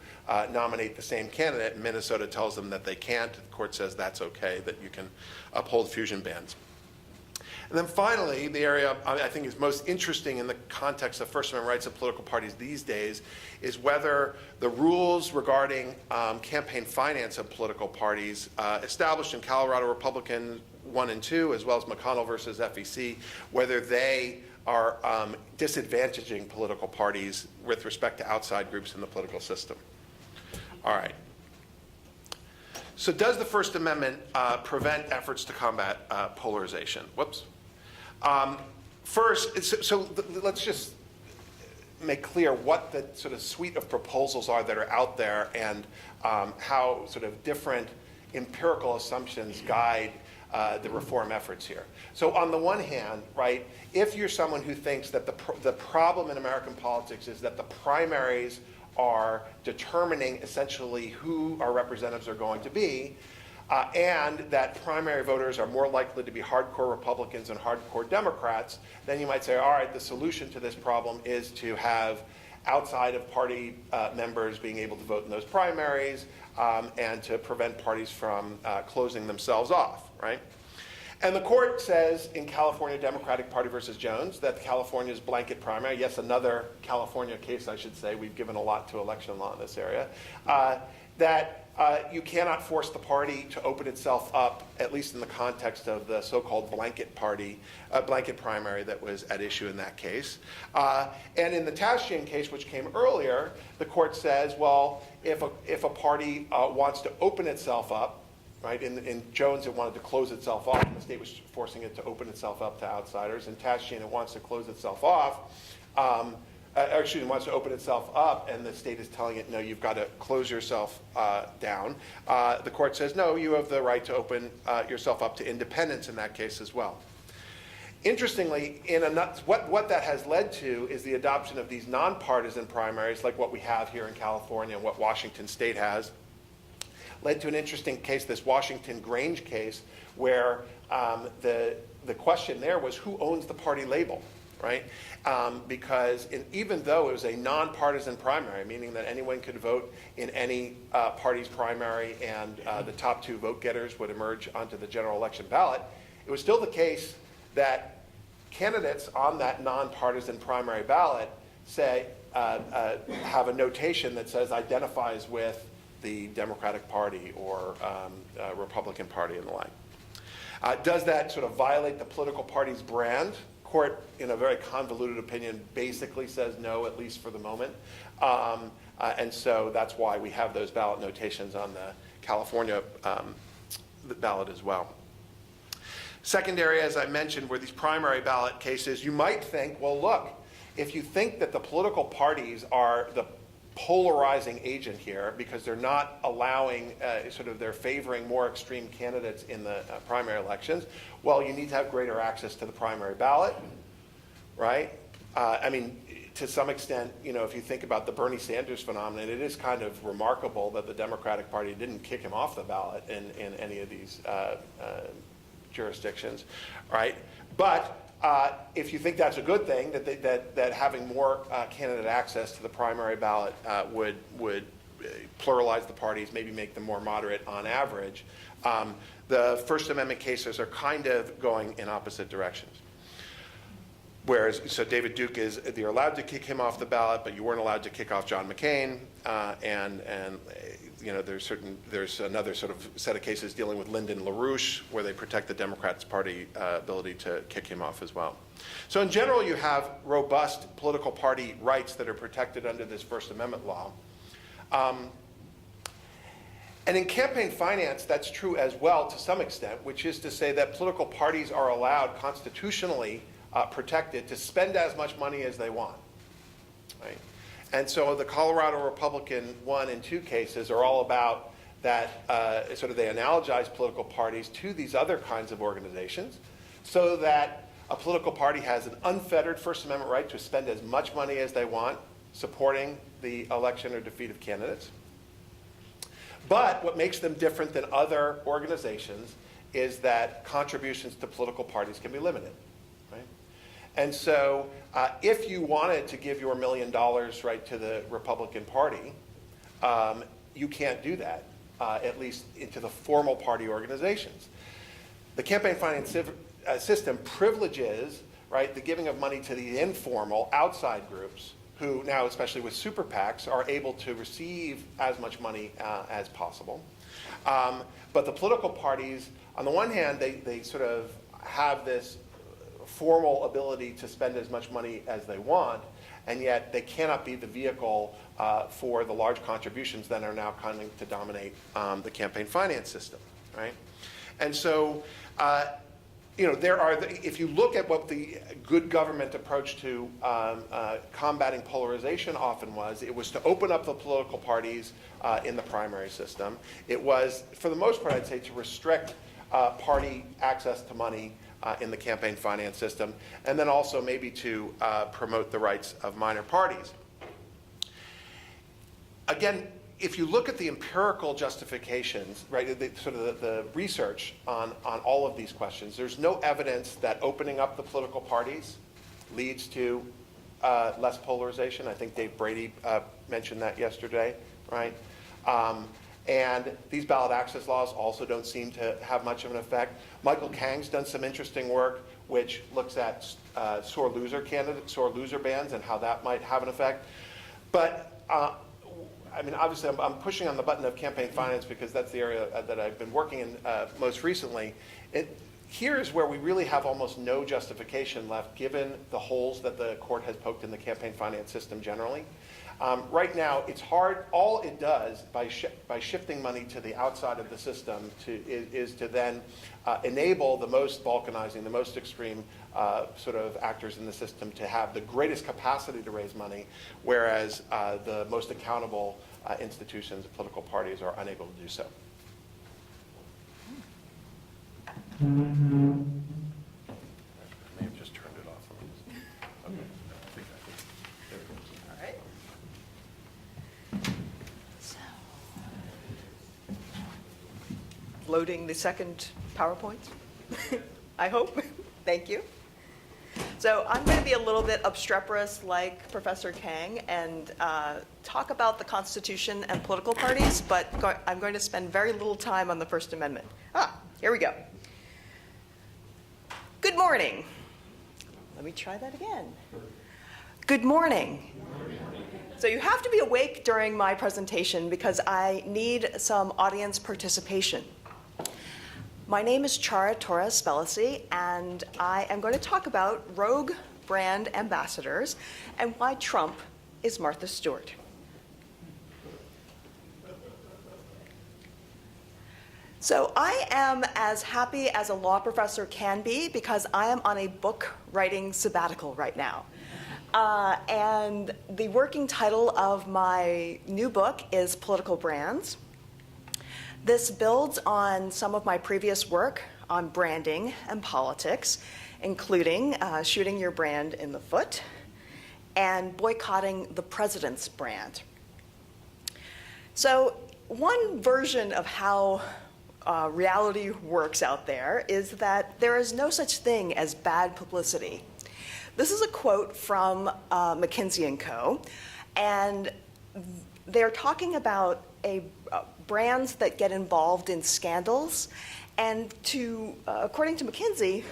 nominate the same candidate, and Minnesota tells them that they can't. The court says that's okay, that you can uphold fusion bans. And then finally, the area I think is most interesting in the context of First Amendment rights of political parties these days is whether the rules regarding campaign finance of political parties established in Colorado Republican 1 and 2, as well as McConnell versus FEC, whether they are disadvantaging political parties with respect to outside groups in the political system. All right. So does the First Amendment prevent efforts to combat polarization? Whoops. First, let's just make clear what the sort of suite of proposals are that are out there and how sort of different empirical assumptions guide the reform efforts here. So on the one hand, right, if you're someone who thinks that the problem in American politics is that the primaries are determining essentially who our representatives are going to be, and that primary voters are more likely to be hardcore Republicans and hardcore Democrats, then you might say, all right, the solution to this problem is to have outside of party members being able to vote in those primaries and to prevent parties from closing themselves off, right? And the court says in California Democratic Party versus Jones that California's blanket primary, yes, another California case, I should say, we've given a lot to election law in this area, that you cannot force the party to open itself up, at least in the context of the so-called blanket primary that was at issue in that case. And in the Tashian case, which came earlier, the court says, well, if a party wants to open itself up, right? In Jones, it wanted to close itself off, and the state was forcing it to open itself up to outsiders. In Tashian, it wants to close itself off. It wants to open itself up, and the state is telling it, no, you've got to close yourself down. The court says, no, you have the right to open yourself up to independence in that case as well. Interestingly, what that has led to is the adoption of these nonpartisan primaries, like what we have here in California and what Washington State has. Led to an interesting case, this Washington Grange case, where the question there was who owns the party label, right? Because even though it was a nonpartisan primary, meaning that anyone could vote in any party's primary and the top two vote getters would emerge onto the general election ballot, it was still the case that candidates on that nonpartisan primary ballot say have a notation that says identifies with the Democratic Party or Republican Party and the like. Does that sort of violate the political party's brand? Court, in a very convoluted opinion, basically says no, at least for the moment. And so that's why we have those ballot notations on the California ballot as well. Secondary, as I mentioned, were these primary ballot cases. You might think, well, look, if you think that the political parties are the polarizing agent here because they're not allowing, they're favoring more extreme candidates in the primary elections, well, you need to have greater access to the primary ballot, right? I mean, to some extent, if you think about the Bernie Sanders phenomenon, it is kind of remarkable that the Democratic Party didn't kick him off the ballot in any of these jurisdictions, right? But if you think that's a good thing, that having more candidate access to the primary ballot would pluralize the parties, maybe make them more moderate on average, the First Amendment cases are kind of going in opposite directions. Whereas, so David Duke you're allowed to kick him off the ballot, but you weren't allowed to kick off John McCain, and there's another sort of set of cases dealing with Lyndon LaRouche where they protect the Democrats' party ability to kick him off as well. So in general, you have robust political party rights that are protected under this First Amendment law. And in campaign finance, that's true as well to some extent, which is to say that political parties are allowed constitutionally protected to spend as much money as they want, right? And so the Colorado Republican 1 and 2 cases are all about that, they analogize political parties to these other kinds of organizations so that a political party has an unfettered First Amendment right to spend as much money as they want supporting the election or defeat of candidates. But what makes them different than other organizations is that contributions to political parties can be limited, right? And so if you wanted to give your $1 million, right, to the Republican Party, you can't do that, at least into the formal party organizations. The campaign finance system privileges, right, the giving of money to the informal outside groups who now, especially with super PACs, are able to receive as much money as possible. But the political parties, on the one hand, they sort of have this formal ability to spend as much money as they want, and yet they cannot be the vehicle for the large contributions that are now coming to dominate the campaign finance system, right? And so, if you look at what the good government approach to combating polarization often was, it was to open up the political parties in the primary system. It was, for the most part, I'd say, to restrict party access to money in the campaign finance system, and then also maybe to promote the rights of minor parties. Again, if you look at the empirical justifications, right, the research on all of these questions, there's no evidence that opening up the political parties leads to less polarization. I think Dave Brady mentioned that yesterday, right? And these ballot access laws also don't seem to have much of an effect. Michael Kang's done some interesting work which looks at sore loser bans and how that might have an effect. But obviously, I'm pushing on the button of campaign finance because that's the area that I've been working in most recently. Here is where we really have almost no justification left, given the holes that the court has poked in the campaign finance system generally. Right now, it's hard. All it does by shifting money to the outside of the system is to then enable the most balkanizing, the most extreme sort of actors in the system to have the greatest capacity to raise money, whereas the most accountable institutions, political parties, are unable to do so. I may have just turned it off. Okay. There it goes. All right. So, loading the second PowerPoint, I hope. Thank you. So I'm going to be a little bit obstreperous like Professor Kang and talk about the Constitution and political parties, but I'm going to spend very little time on the First Amendment. Here we go. Good morning. Let me try that again. Good morning. So you have to be awake during my presentation because I need some audience participation. My name is Ciara Torres-Spelliscy, and I am going to talk about rogue brand ambassadors and why Trump is Martha Stewart. So I am as happy as a law professor can be because I am on a book writing sabbatical right now. And the working title of my new book is Political Brands. This builds on some of my previous work on branding and politics, including shooting your brand in the foot and boycotting the president's brand. So one version of how reality works out there is that there is no such thing as bad publicity. This is a quote from McKinsey & Co., and they're talking about brands that get involved in scandals, and according to McKinsey,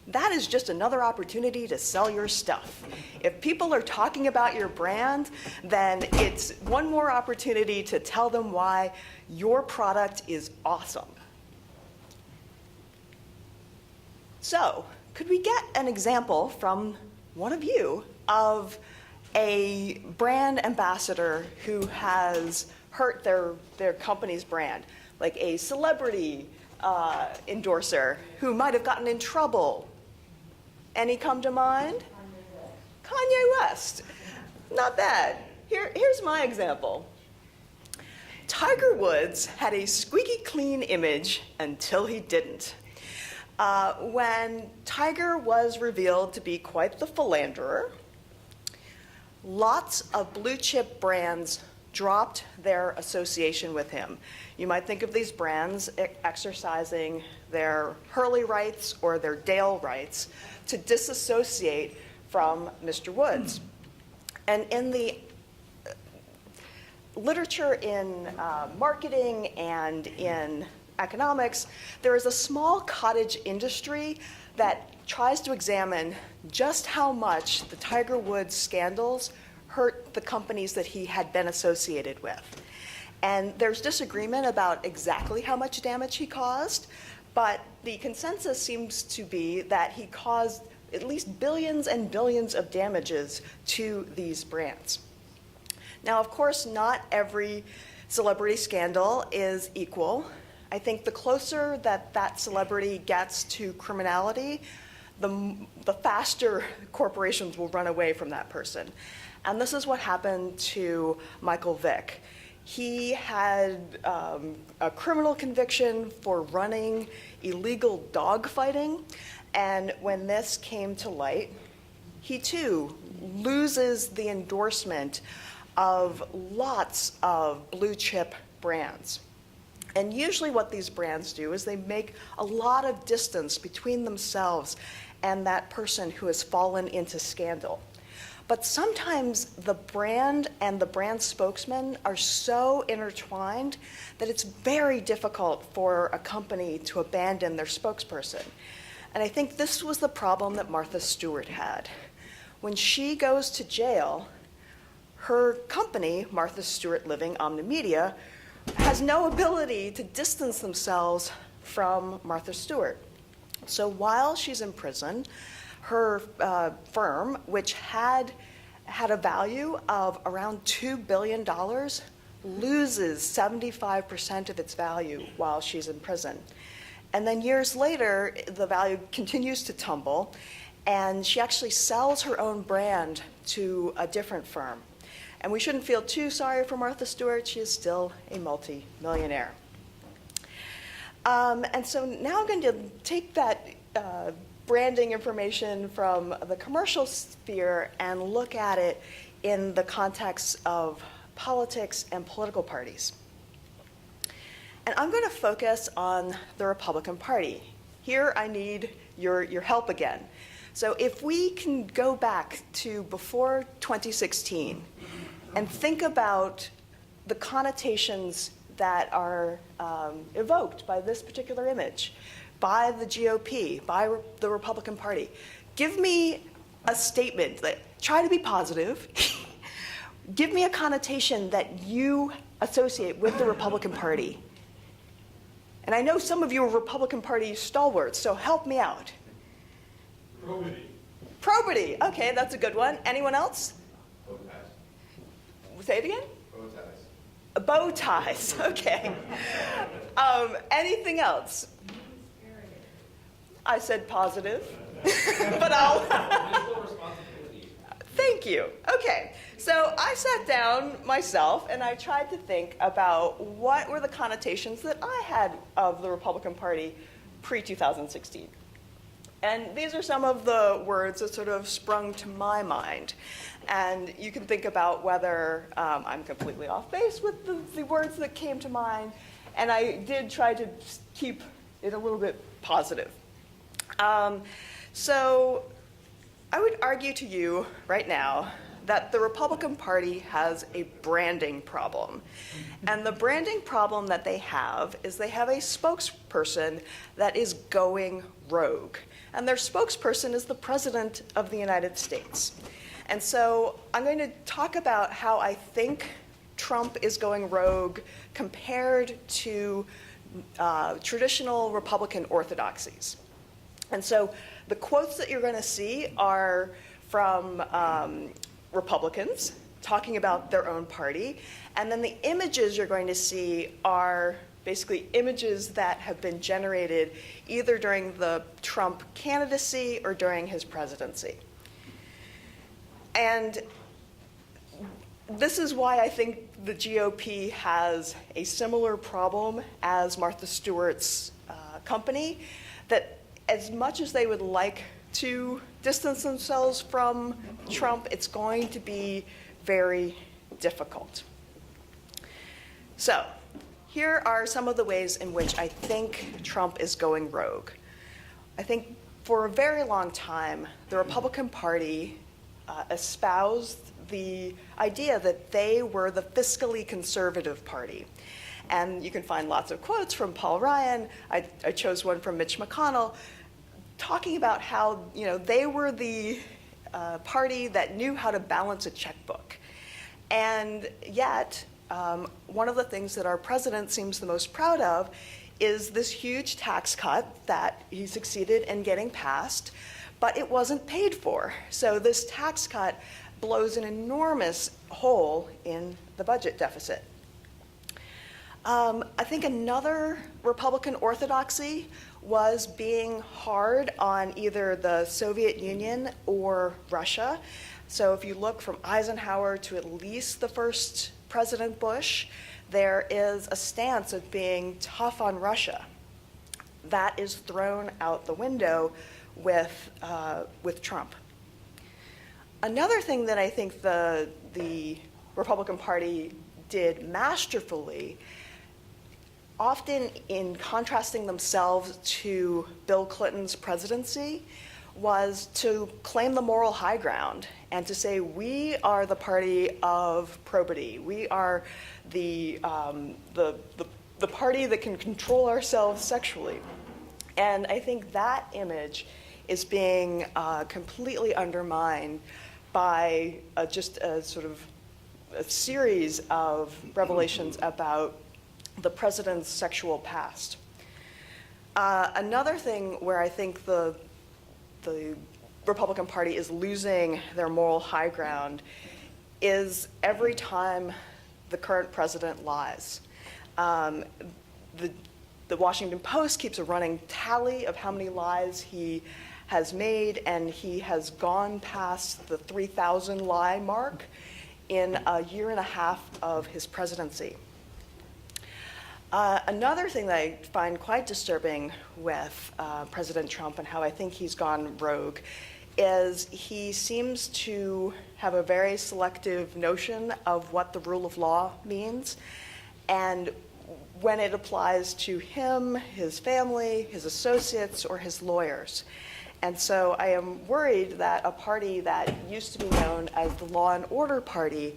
that is just another opportunity to sell your stuff. If people are talking about your brand, then it's one more opportunity to tell them why your product is awesome. So, could we get an example from one of you of a brand ambassador who has hurt their company's brand, like a celebrity endorser who might have gotten in trouble? Any come to mind? Kanye West. Not bad. Here's my example. Tiger Woods had a squeaky clean image until he didn't. When Tiger was revealed to be quite the philanderer, lots of blue chip brands dropped their association with him. You might think of these brands exercising their Hurley rights or their Dale rights to disassociate from Mr. Woods. And in the literature in marketing and in economics, there is a small cottage industry that tries to examine just how much the Tiger Woods scandals hurt the companies that he had been associated with. And there's disagreement about exactly how much damage he caused, but the consensus seems to be that he caused at least billions and billions of damages to these brands. Now, of course, not every celebrity scandal is equal. I think the closer that celebrity gets to criminality, the faster corporations will run away from that person. And this is what happened to Michael Vick. He had a criminal conviction for running illegal dog fighting, and when this came to light, he too loses the endorsement of lots of blue chip brands. And usually what these brands do is they make a lot of distance between themselves and that person who has fallen into scandal. But sometimes the brand and the brand spokesman are so intertwined that it's very difficult for a company to abandon their spokesperson. And I think this was the problem that Martha Stewart had. When she goes to jail, her company, Martha Stewart Living Omnimedia, has no ability to distance themselves from Martha Stewart. So while she's in prison, her firm, which had a value of around $2 billion, loses 75% of its value while she's in prison. And then years later, the value continues to tumble, and she actually sells her own brand to a different firm. And we shouldn't feel too sorry for Martha Stewart. She is still a multi-millionaire. And so now I'm going to take that branding information from the commercial sphere and look at it in the context of politics and political parties. And I'm going to focus on the Republican Party. Here I need your help again. So if we can go back to before 2016 and think about the connotations that are evoked by this particular image, by the GOP, by the Republican Party. Give me a statement that, try to be positive. Give me a connotation that you associate with the Republican Party. And I know some of you are Republican Party stalwarts, so help me out. Probity. Probity, okay, that's a good one. Anyone else? Bow ties. Say it again? Bow ties. Bow ties, okay. Anything else? I said positive, but I'll. Thank you. Okay, so I sat down myself and I tried to think about what were the connotations that I had of the Republican Party pre-2016. And these are some of the words that sort of sprung to my mind. And you can think about whether I'm completely off base with the words that came to mind. And I did try to keep it a little bit positive. So I would argue to you right now that the Republican Party has a branding problem. And the branding problem that they have is they have a spokesperson that is going rogue. and their spokesperson is the President of the United States. And so I'm going to talk about how I think Trump is going rogue compared to traditional Republican orthodoxies. And so the quotes that you're going to see are from Republicans talking about their own party, and then the images you're going to see are basically images that have been generated either during the Trump candidacy or during his presidency. And this is why I think the GOP has a similar problem as Martha Stewart's company, that as much as they would like to distance themselves from Trump, it's going to be very difficult. So here are some of the ways in which I think Trump is going rogue. I think for a very long time, the Republican Party espoused the idea that they were the fiscally conservative party. And you can find lots of quotes from Paul Ryan. I chose one from Mitch McConnell, talking about how they were the party that knew how to balance a checkbook. And yet, one of the things that our president seems the most proud of is this huge tax cut that he succeeded in getting passed, but it wasn't paid for. So this tax cut blows an enormous hole in the budget deficit. I think another Republican orthodoxy was being hard on either the Soviet Union or Russia. So if you look from Eisenhower to at least the first President Bush, there is a stance of being tough on Russia. That is thrown out the window with Trump. Another thing that I think the Republican Party did masterfully, often in contrasting themselves to Bill Clinton's presidency, was to claim the moral high ground and to say, we are the party of probity. We are the party that can control ourselves sexually. And I think that image is being completely undermined by just a sort of a series of revelations about the president's sexual past. Another thing where I think the Republican Party is losing their moral high ground is every time the current president lies. The Washington Post keeps a running tally of how many lies he has made, and he has gone past the 3,000 lie mark in a year and a half of his presidency. Another thing that I find quite disturbing with President Trump and how I think he's gone rogue is he seems to have a very selective notion of what the rule of law means, and when it applies to him, his family, his associates, or his lawyers. And so I am worried that a party that used to be known as the Law and Order Party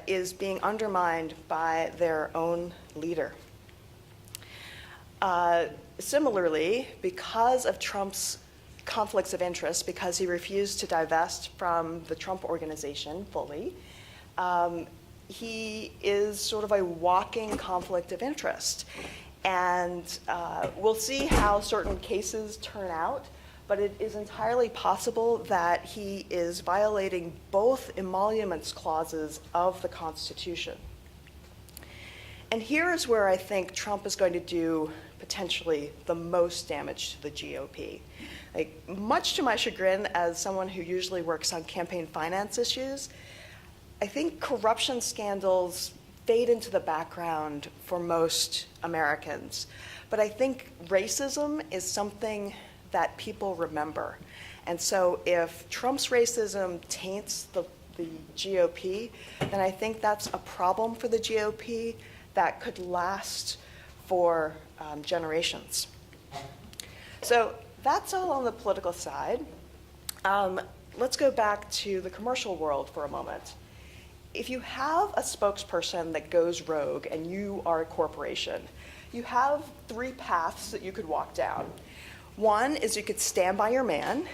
is being undermined by their own leader. Similarly, because of Trump's conflicts of interest, because he refused to divest from the Trump Organization fully, he is sort of a walking conflict of interest. And we'll see how certain cases turn out, but it is entirely possible that he is violating both emoluments clauses of the Constitution. And here is where I think Trump is going to do potentially the most damage to the GOP. Like, much to my chagrin, as someone who usually works on campaign finance issues, I think corruption scandals fade into the background for most Americans. But I think racism is something that people remember. And so if Trump's racism taints the GOP, then I think that's a problem for the GOP that could last for generations. So that's all on the political side. Let's go back to the commercial world for a moment. If you have a spokesperson that goes rogue and you are a corporation, you have three paths that you could walk down. One is you could stand by your man.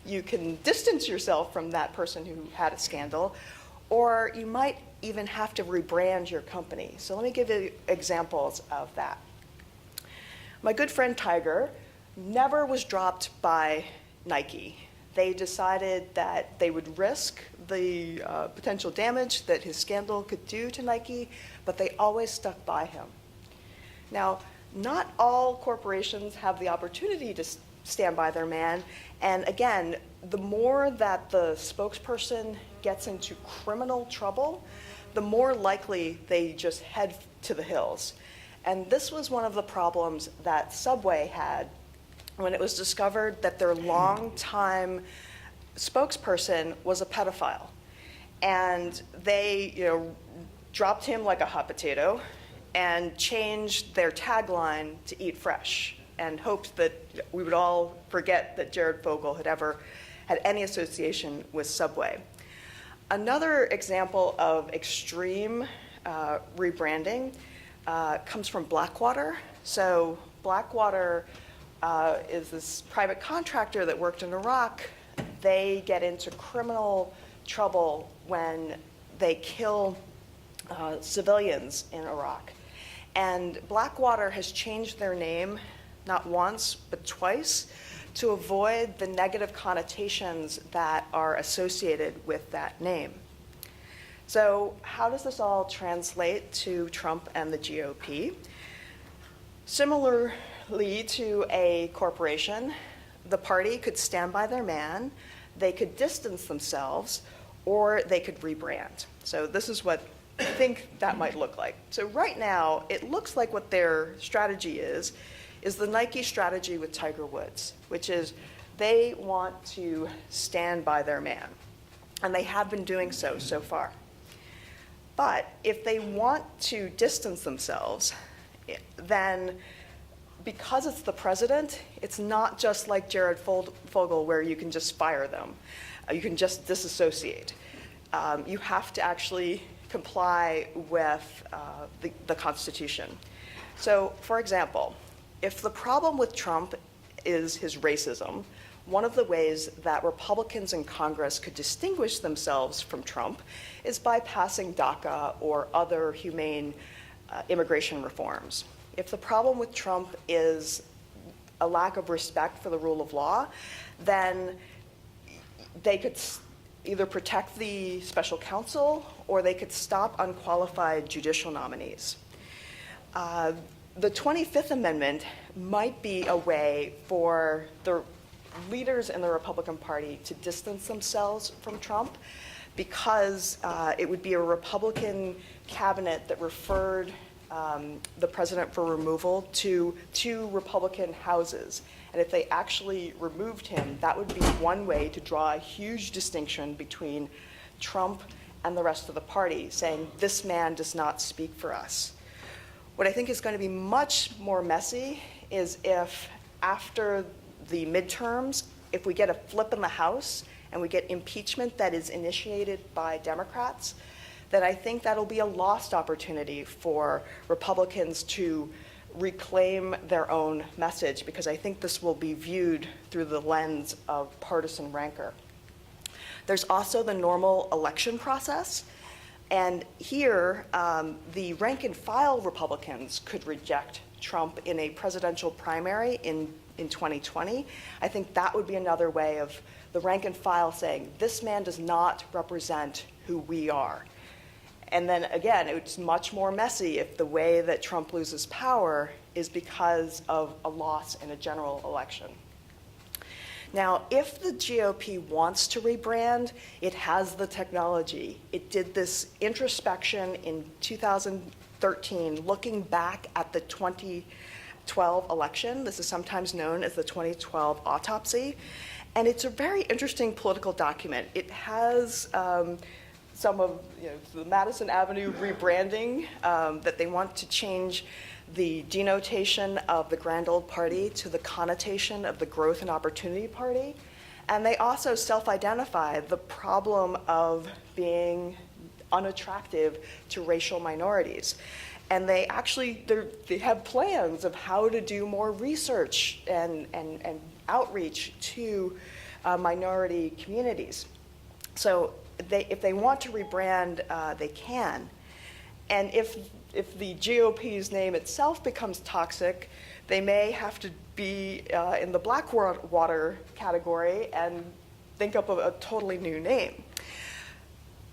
You can distance yourself from that person who had a scandal, or you might even have to rebrand your company. So let me give you examples of that. My good friend Tiger never was dropped by Nike. They decided that they would risk the potential damage that his scandal could do to Nike, but they always stuck by him. Now, not all corporations have the opportunity to stand by their man, and again, the more that the spokesperson gets into criminal trouble, the more likely they just head to the hills. And this was one of the problems that Subway had when it was discovered that their longtime spokesperson was a pedophile. And they, dropped him like a hot potato and changed their tagline to "Eat Fresh," and hoped that we would all forget that Jared Fogle had ever had any association with Subway. Another example of extreme rebranding comes from Blackwater. So Blackwater is this private contractor that worked in Iraq. They get into criminal trouble when they kill civilians in Iraq. And Blackwater has changed their name not once, but twice, to avoid the negative connotations that are associated with that name. So how does this all translate to Trump and the GOP? Similarly to a corporation, the party could stand by their man, they could distance themselves, or they could rebrand. So this is what I think that might look like. So right now, it looks like what their strategy is the Nike strategy with Tiger Woods, which is they want to stand by their man. And they have been doing so far. But if they want to distance themselves, then because it's the president, it's not just like Jared Fogle where you can just fire them. You can just disassociate. You have to actually comply with the Constitution. So, for example, if the problem with Trump is his racism, one of the ways that Republicans in Congress could distinguish themselves from Trump is by passing DACA or other humane immigration reforms. If the problem with Trump is a lack of respect for the rule of law, then they could either protect the special counsel or they could stop unqualified judicial nominees. The 25th Amendment might be a way for the leaders in the Republican Party to distance themselves from Trump because it would be a Republican cabinet that referred the president for removal to two Republican houses. And if they actually removed him, that would be one way to draw a huge distinction between Trump and the rest of the party, saying this man does not speak for us. What I think is going to be much more messy is if after the midterms, if we get a flip in the House and we get impeachment that is initiated by Democrats, then I think that'll be a lost opportunity for Republicans to reclaim their own message, because I think this will be viewed through the lens of partisan rancor. There's also the normal election process. And here, the rank and file Republicans could reject Trump in a presidential primary in 2020. I think that would be another way of the rank and file saying, this man does not represent who we are. And then again, it's much more messy if the way that Trump loses power is because of a loss in a general election. Now, if the GOP wants to rebrand, it has the technology. It did this introspection in 2013, looking back at the 2012 election. This is sometimes known as the 2012 autopsy. And it's a very interesting political document. It has some of the Madison Avenue rebranding, that they want to change the denotation of the Grand Old Party to the connotation of the Growth and Opportunity Party. And they also self-identify the problem of being unattractive to racial minorities. And they actually, they have plans of how to do more research and outreach to minority communities. So if they want to rebrand, they can. And if the GOP's name itself becomes toxic, they may have to be in the Blackwater category and think up a totally new name.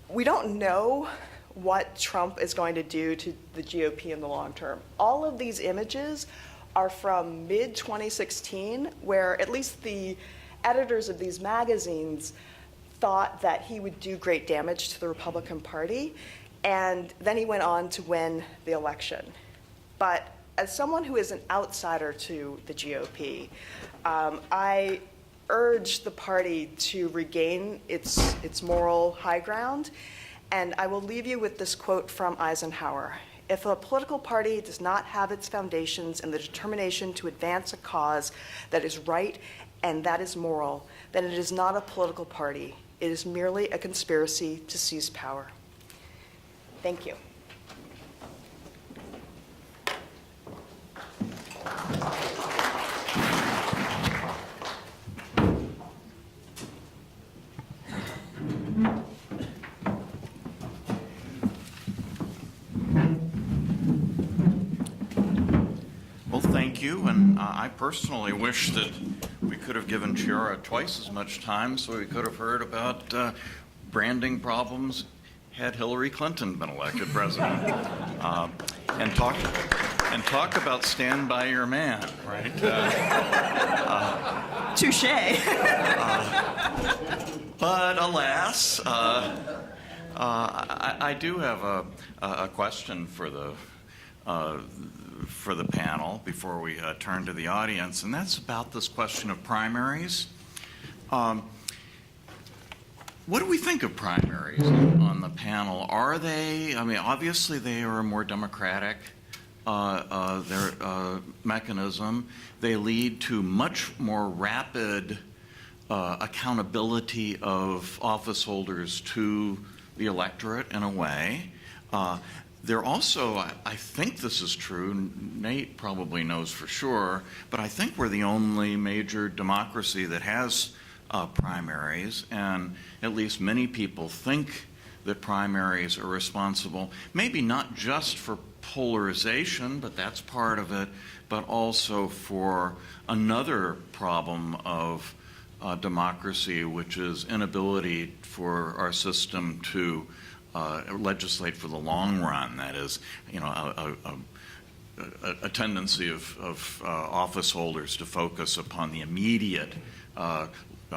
We don't know what Trump is going to do to the GOP in the long term. All of these images are from mid-2016, where at least the editors of these magazines thought that he would do great damage to the Republican Party, and then he went on to win the election. But as someone who is an outsider to the GOP, I urge the party to regain its moral high ground, and I will leave you with this quote from Eisenhower. If a political party does not have its foundations in the determination to advance a cause that is right and that is moral, then it is not a political party. It is merely a conspiracy to seize power. Thank you. Well, thank you, and I personally wish that we could have given Ciara twice as much time so we could have heard about branding problems had Hillary Clinton been elected president, and talk about stand by your man, right? Touche. But alas, I do have a question for the panel before we turn to the audience, and that's about this question of primaries. What do we think of primaries on the panel? Are they, I mean, obviously they are a more democratic mechanism. They lead to much more rapid accountability of office holders to the electorate in a way. They're also, I think this is true, Nate probably knows for sure, but I think we're the only major democracy that has primaries, and at least many people think that primaries are responsible, maybe not just for polarization, but that's part of it, but also for another problem of democracy, which is inability for our system to legislate for the long run. That is, you know, a tendency of office holders to focus upon the immediate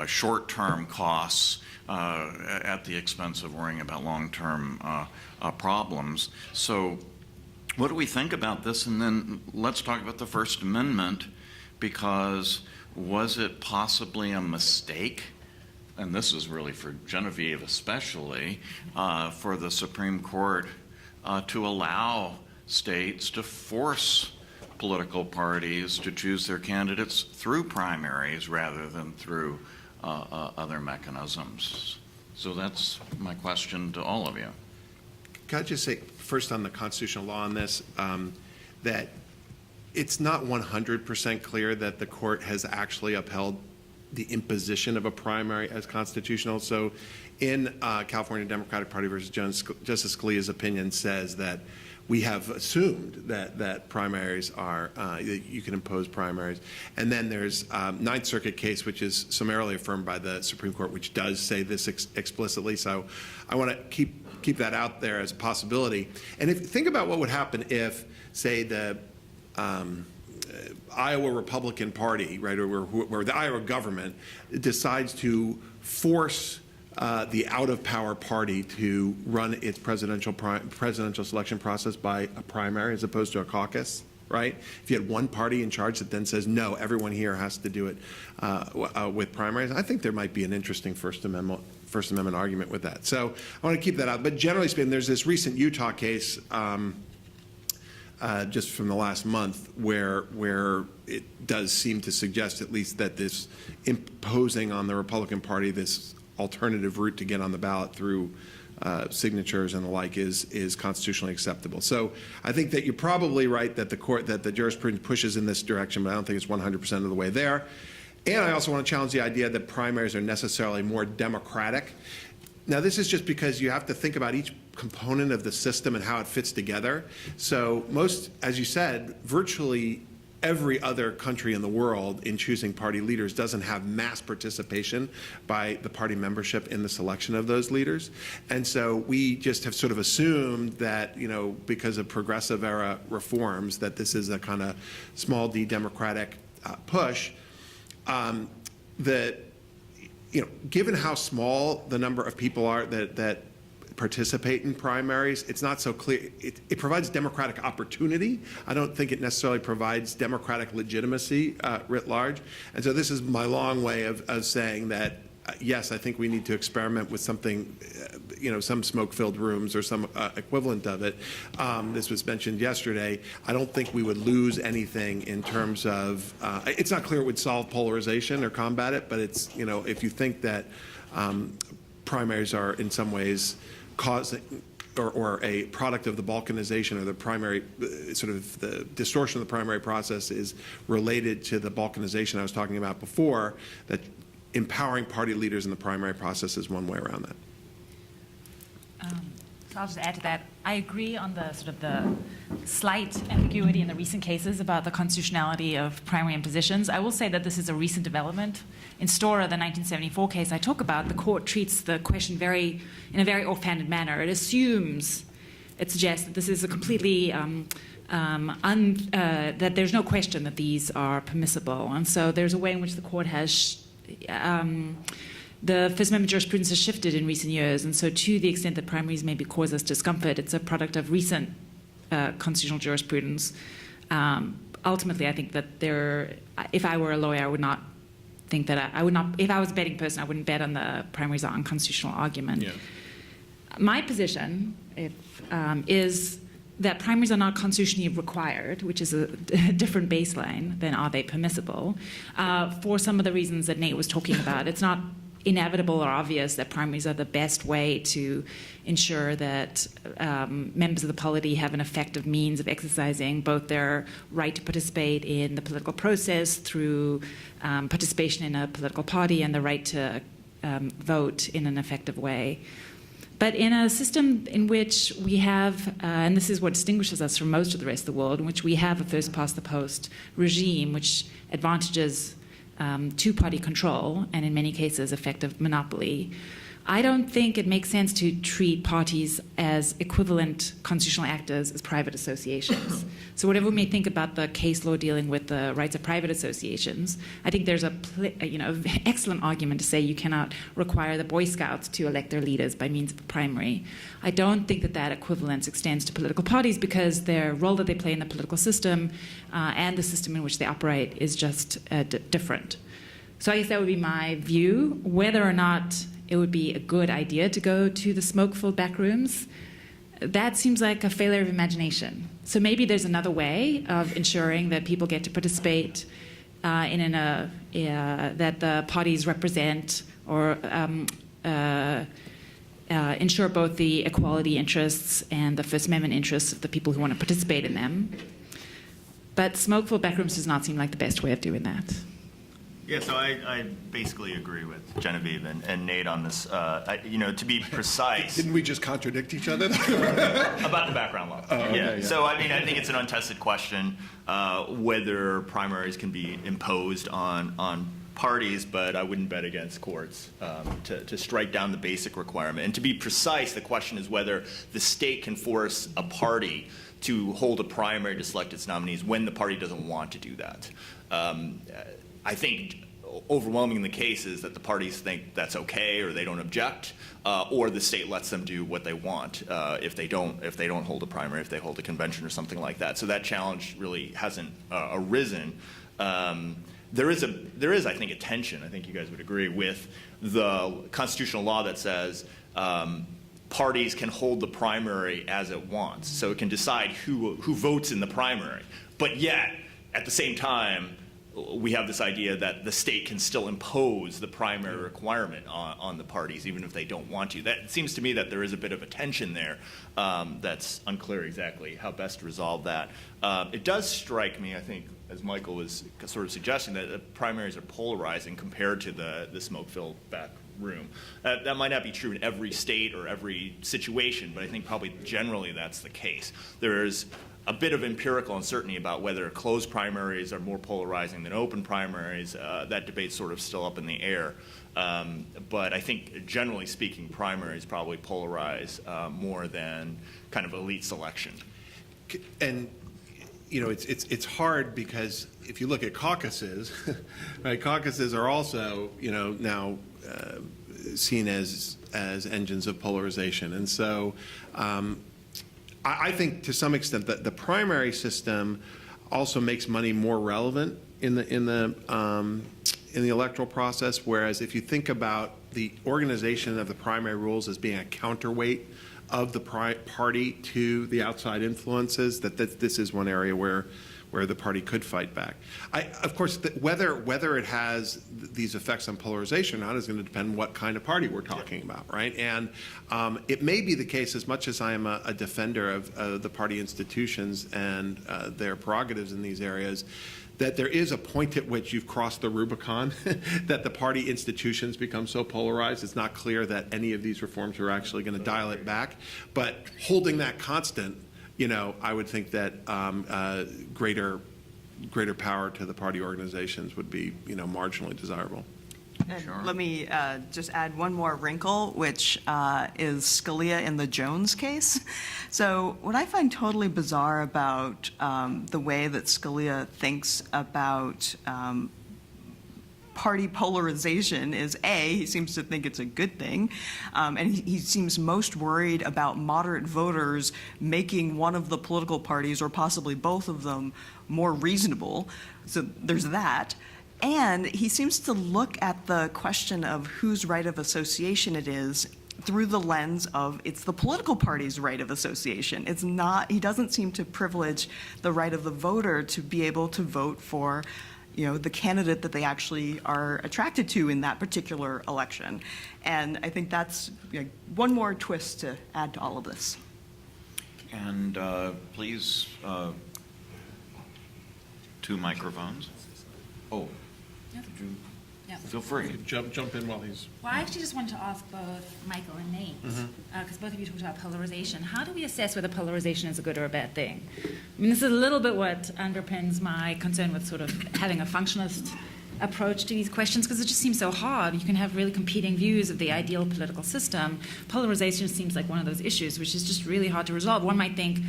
short-term costs at the expense of worrying about long-term problems. So what do we think about this? And then let's talk about the First Amendment, because was it possibly a mistake, and this is really for Genevieve especially, for the Supreme Court to allow states to force political parties to choose their candidates through primaries rather than through other mechanisms? So that's my question to all of you. Can I just say, first on the constitutional law on this, that it's not 100% clear that the court has actually upheld the imposition of a primary as constitutional. So in California Democratic Party versus Jones, Justice Scalia's opinion says that we have assumed that primaries are, you can impose primaries. And then there's Ninth Circuit case, which is summarily affirmed by the Supreme Court, which does say this explicitly. So I want to keep that out there as a possibility. And if think about what would happen if, say, the Iowa Republican Party, right, or the Iowa government decides to force the out-of-power party to run its presidential selection process by a primary as opposed to a caucus, right? If you had one party in charge that then says, no, everyone here has to do it with primaries, I think there might be an interesting First Amendment argument with that. So I want to keep that out. But generally speaking, there's this recent Utah case just from the last month where it does seem to suggest at least that this imposing on the Republican Party this alternative route to get on the ballot through signatures and the like is constitutionally acceptable. So I think that you're probably right that the jurisprudence pushes in this direction, but I don't think it's 100% of the way there. And I also want to challenge the idea that primaries are necessarily more democratic. Now, this is just because you have to think about each component of the system and how it fits together. So as you said, virtually every other country in the world in choosing party leaders doesn't have mass participation by the party membership in the selection of those leaders. And so we just have sort of assumed that, because of progressive era reforms, that this is a kind of small d democratic push. Given how small the number of people are that participate in primaries, it's not so clear. It provides democratic opportunity. I don't think it necessarily provides democratic legitimacy writ large. And so this is my long way of saying that, yes, I think we need to experiment with something, some smoke-filled rooms or some equivalent of it. This was mentioned yesterday. I don't think we would lose anything in terms of, it's not clear it would solve polarization or combat it, but it's, if you think that primaries are in some ways causing or a product of the balkanization or the primary, sort of the distortion of the primary process is related to the balkanization I was talking about before, that empowering party leaders in the primary process is one way around that. So I'll just add to that. I agree on the sort of the slight ambiguity in the recent cases about the constitutionality of primary impositions. I will say that this is a recent development. In Stora, the 1974 case I talk about, the court treats the question in a very offhanded manner. It suggests that this is a completely that there's no question that these are permissible, and so there's a way in which the court has. The First Amendment jurisprudence has shifted in recent years, and so to the extent that primaries maybe cause us discomfort, it's a product of recent constitutional jurisprudence. Ultimately, I think that if I were a lawyer, I would not think that I would not. If I was a betting person, I wouldn't bet on the primaries are unconstitutional argument. Yeah. My position is that primaries are not constitutionally required, which is a different baseline than are they permissible, for some of the reasons that Nate was talking about. It's not inevitable or obvious that primaries are the best way to ensure that members of the polity have an effective means of exercising both their right to participate in the political process through participation in a political party and the right to vote in an effective way. But in a system in which we have, and this is what distinguishes us from most of the rest of the world, in which we have a first-past-the-post regime which advantages two-party control and in many cases effective monopoly, I don't think it makes sense to treat parties as equivalent constitutional actors as private associations. So whatever we may think about the case law dealing with the rights of private associations, I think there's an excellent argument to say you cannot require the Boy Scouts to elect their leaders by means of a primary. I don't think that equivalence extends to political parties because their role that they play in the political system and the system in which they operate is just different. So I guess that would be my view. Whether or not it would be a good idea to go to the smoke-filled back rooms, that seems like a failure of imagination. So maybe there's another way of ensuring that people get to participate that the parties represent or ensure both the equality interests and the First Amendment interests of the people who want to participate in them. But smoke-filled back rooms does not seem like the best way of doing that. Yeah, so I basically agree with Genevieve and Nate on this. To be precise. Didn't we just contradict each other? About the background law. Oh, okay, yeah. So, I think it's an untested question whether primaries can be imposed on parties, but I wouldn't bet against courts to strike down the basic requirement. And to be precise, the question is whether the state can force a party to hold a primary to select its nominees when the party doesn't want to do that. I think overwhelming the case is that the parties think that's okay or they don't object, or the state lets them do what they want if they don't hold a primary, if they hold a convention or something like that. So that challenge really hasn't arisen. There is, I think, a tension, I think you guys would agree, with the constitutional law that says parties can hold the primary as it wants. So it can decide who votes in the primary. But yet, at the same time, we have this idea that the state can still impose the primary requirement on the parties, even if they don't want to. That, it seems to me that there is a bit of a tension there that's unclear exactly how best to resolve that. It does strike me, I think, as Michael was sort of suggesting, that the primaries are polarizing compared to the smoke-filled back room. That might not be true in every state or every situation, but I think probably generally that's the case. There's a bit of empirical uncertainty about whether closed primaries are more polarizing than open primaries. That debate's sort of still up in the air. But I think generally speaking, primaries probably polarize more than kind of elite selection. And you know, it's hard because if you look at caucuses, right? Caucuses are also, you know, now seen as engines of polarization, and so I think to some extent that the primary system also makes money more relevant in the electoral process. Whereas if you think about the organization of the primary rules as being a counterweight of the party to the outside influences, that this is one area where the party could fight back. Of course, whether it has these effects on polarization or not is going to depend on what kind of party we're talking about, right? And it may be the case, as much as I am a defender of the party institutions and their prerogatives in these areas, that there is a point at which you've crossed the Rubicon, that the party institutions become so polarized, it's not clear that any of these reforms are actually going to dial it back. But holding that constant, you know, I would think that greater power to the party organizations would be, you know, marginally desirable. And let me just add one more wrinkle, which is Scalia in the Jones case. So what I find totally bizarre about the way that Scalia thinks about party polarization is, A, he seems to think it's a good thing, and he seems most worried about moderate voters making one of the political parties, or possibly both of them, more reasonable. So there's that. And he seems to look at the question of whose right of association it is through the lens of it's the political party's right of association. It's not, he doesn't seem to privilege the right of the voter to be able to vote for, you know, the candidate that they actually are attracted to in that particular election. And I think that's, you know, one more twist to add to all of this. And please, 2 microphones. Oh, Yep. did you? Yep. Feel free. Jump in while he's. Well, I actually just wanted to ask both Michael and Nate, because both of you talked about polarization. How do we assess whether polarization is a good or a bad thing? I mean, this is a little bit what underpins my concern with sort of having a functionalist approach to these questions, because it just seems so hard. You can have really competing views of the ideal political system. Polarization seems like one of those issues, which is just really hard to resolve. One might think,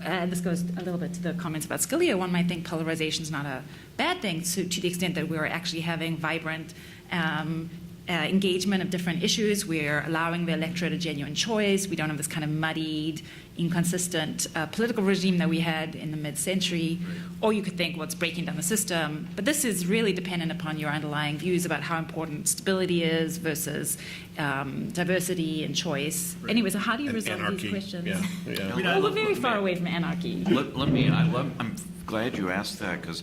and this goes a little bit to the comments about Scalia, one might think polarization is not a bad thing to the extent that we're actually having vibrant engagement of different issues. We're allowing the electorate a genuine choice. We don't have this kind of muddied, inconsistent political regime that we had in the mid-century. Or you could think, well, it's breaking down the system. But this is really dependent upon your underlying views about how important stability is versus diversity and choice. Anyway, so how do you resolve anarchy. these questions? Yeah. Yeah. Well, we're very far away from anarchy. I'm glad you asked that, because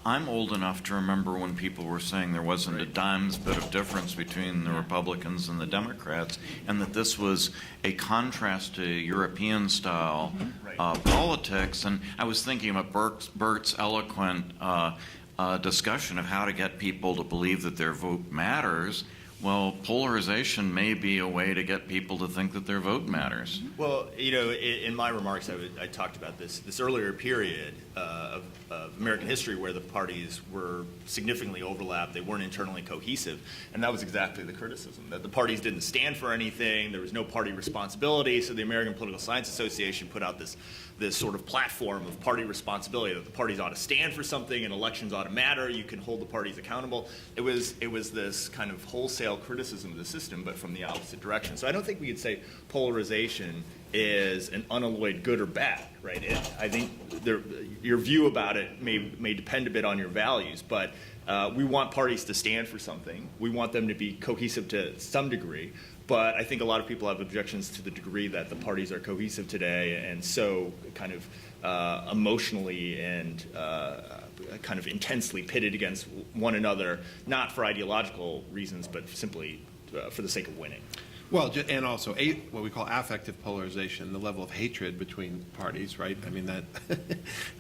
I'm old enough to remember when people were saying there wasn't a dime's bit of difference between the Republicans and the Democrats, and that this was a contrast to European-style politics. And I was thinking about Bert's eloquent discussion of how to get people to believe that their vote matters. Well, polarization may be a way to get people to think that their vote matters. Well, you know, in my remarks, I talked about this earlier period of American history where the parties were significantly overlapped. They weren't internally cohesive, and that was exactly the criticism, that the parties didn't stand for anything. There was no party responsibility. So the American Political Science Association put out this sort of platform of party responsibility, that the parties ought to stand for something and elections ought to matter. You can hold the parties accountable. It was this kind of wholesale criticism of the system, but from the opposite direction. So I don't think we could say polarization is an unalloyed good or bad, right? I think your view about it may depend a bit on your values, but We want parties to stand for something. We want them to be cohesive to some degree. But I think a lot of people have objections to the degree that the parties are cohesive today and so kind of emotionally and kind of intensely pitted against one another, not for ideological reasons, but simply for the sake of winning. Well, and also what we call affective polarization, the level of hatred between parties, right? I mean, that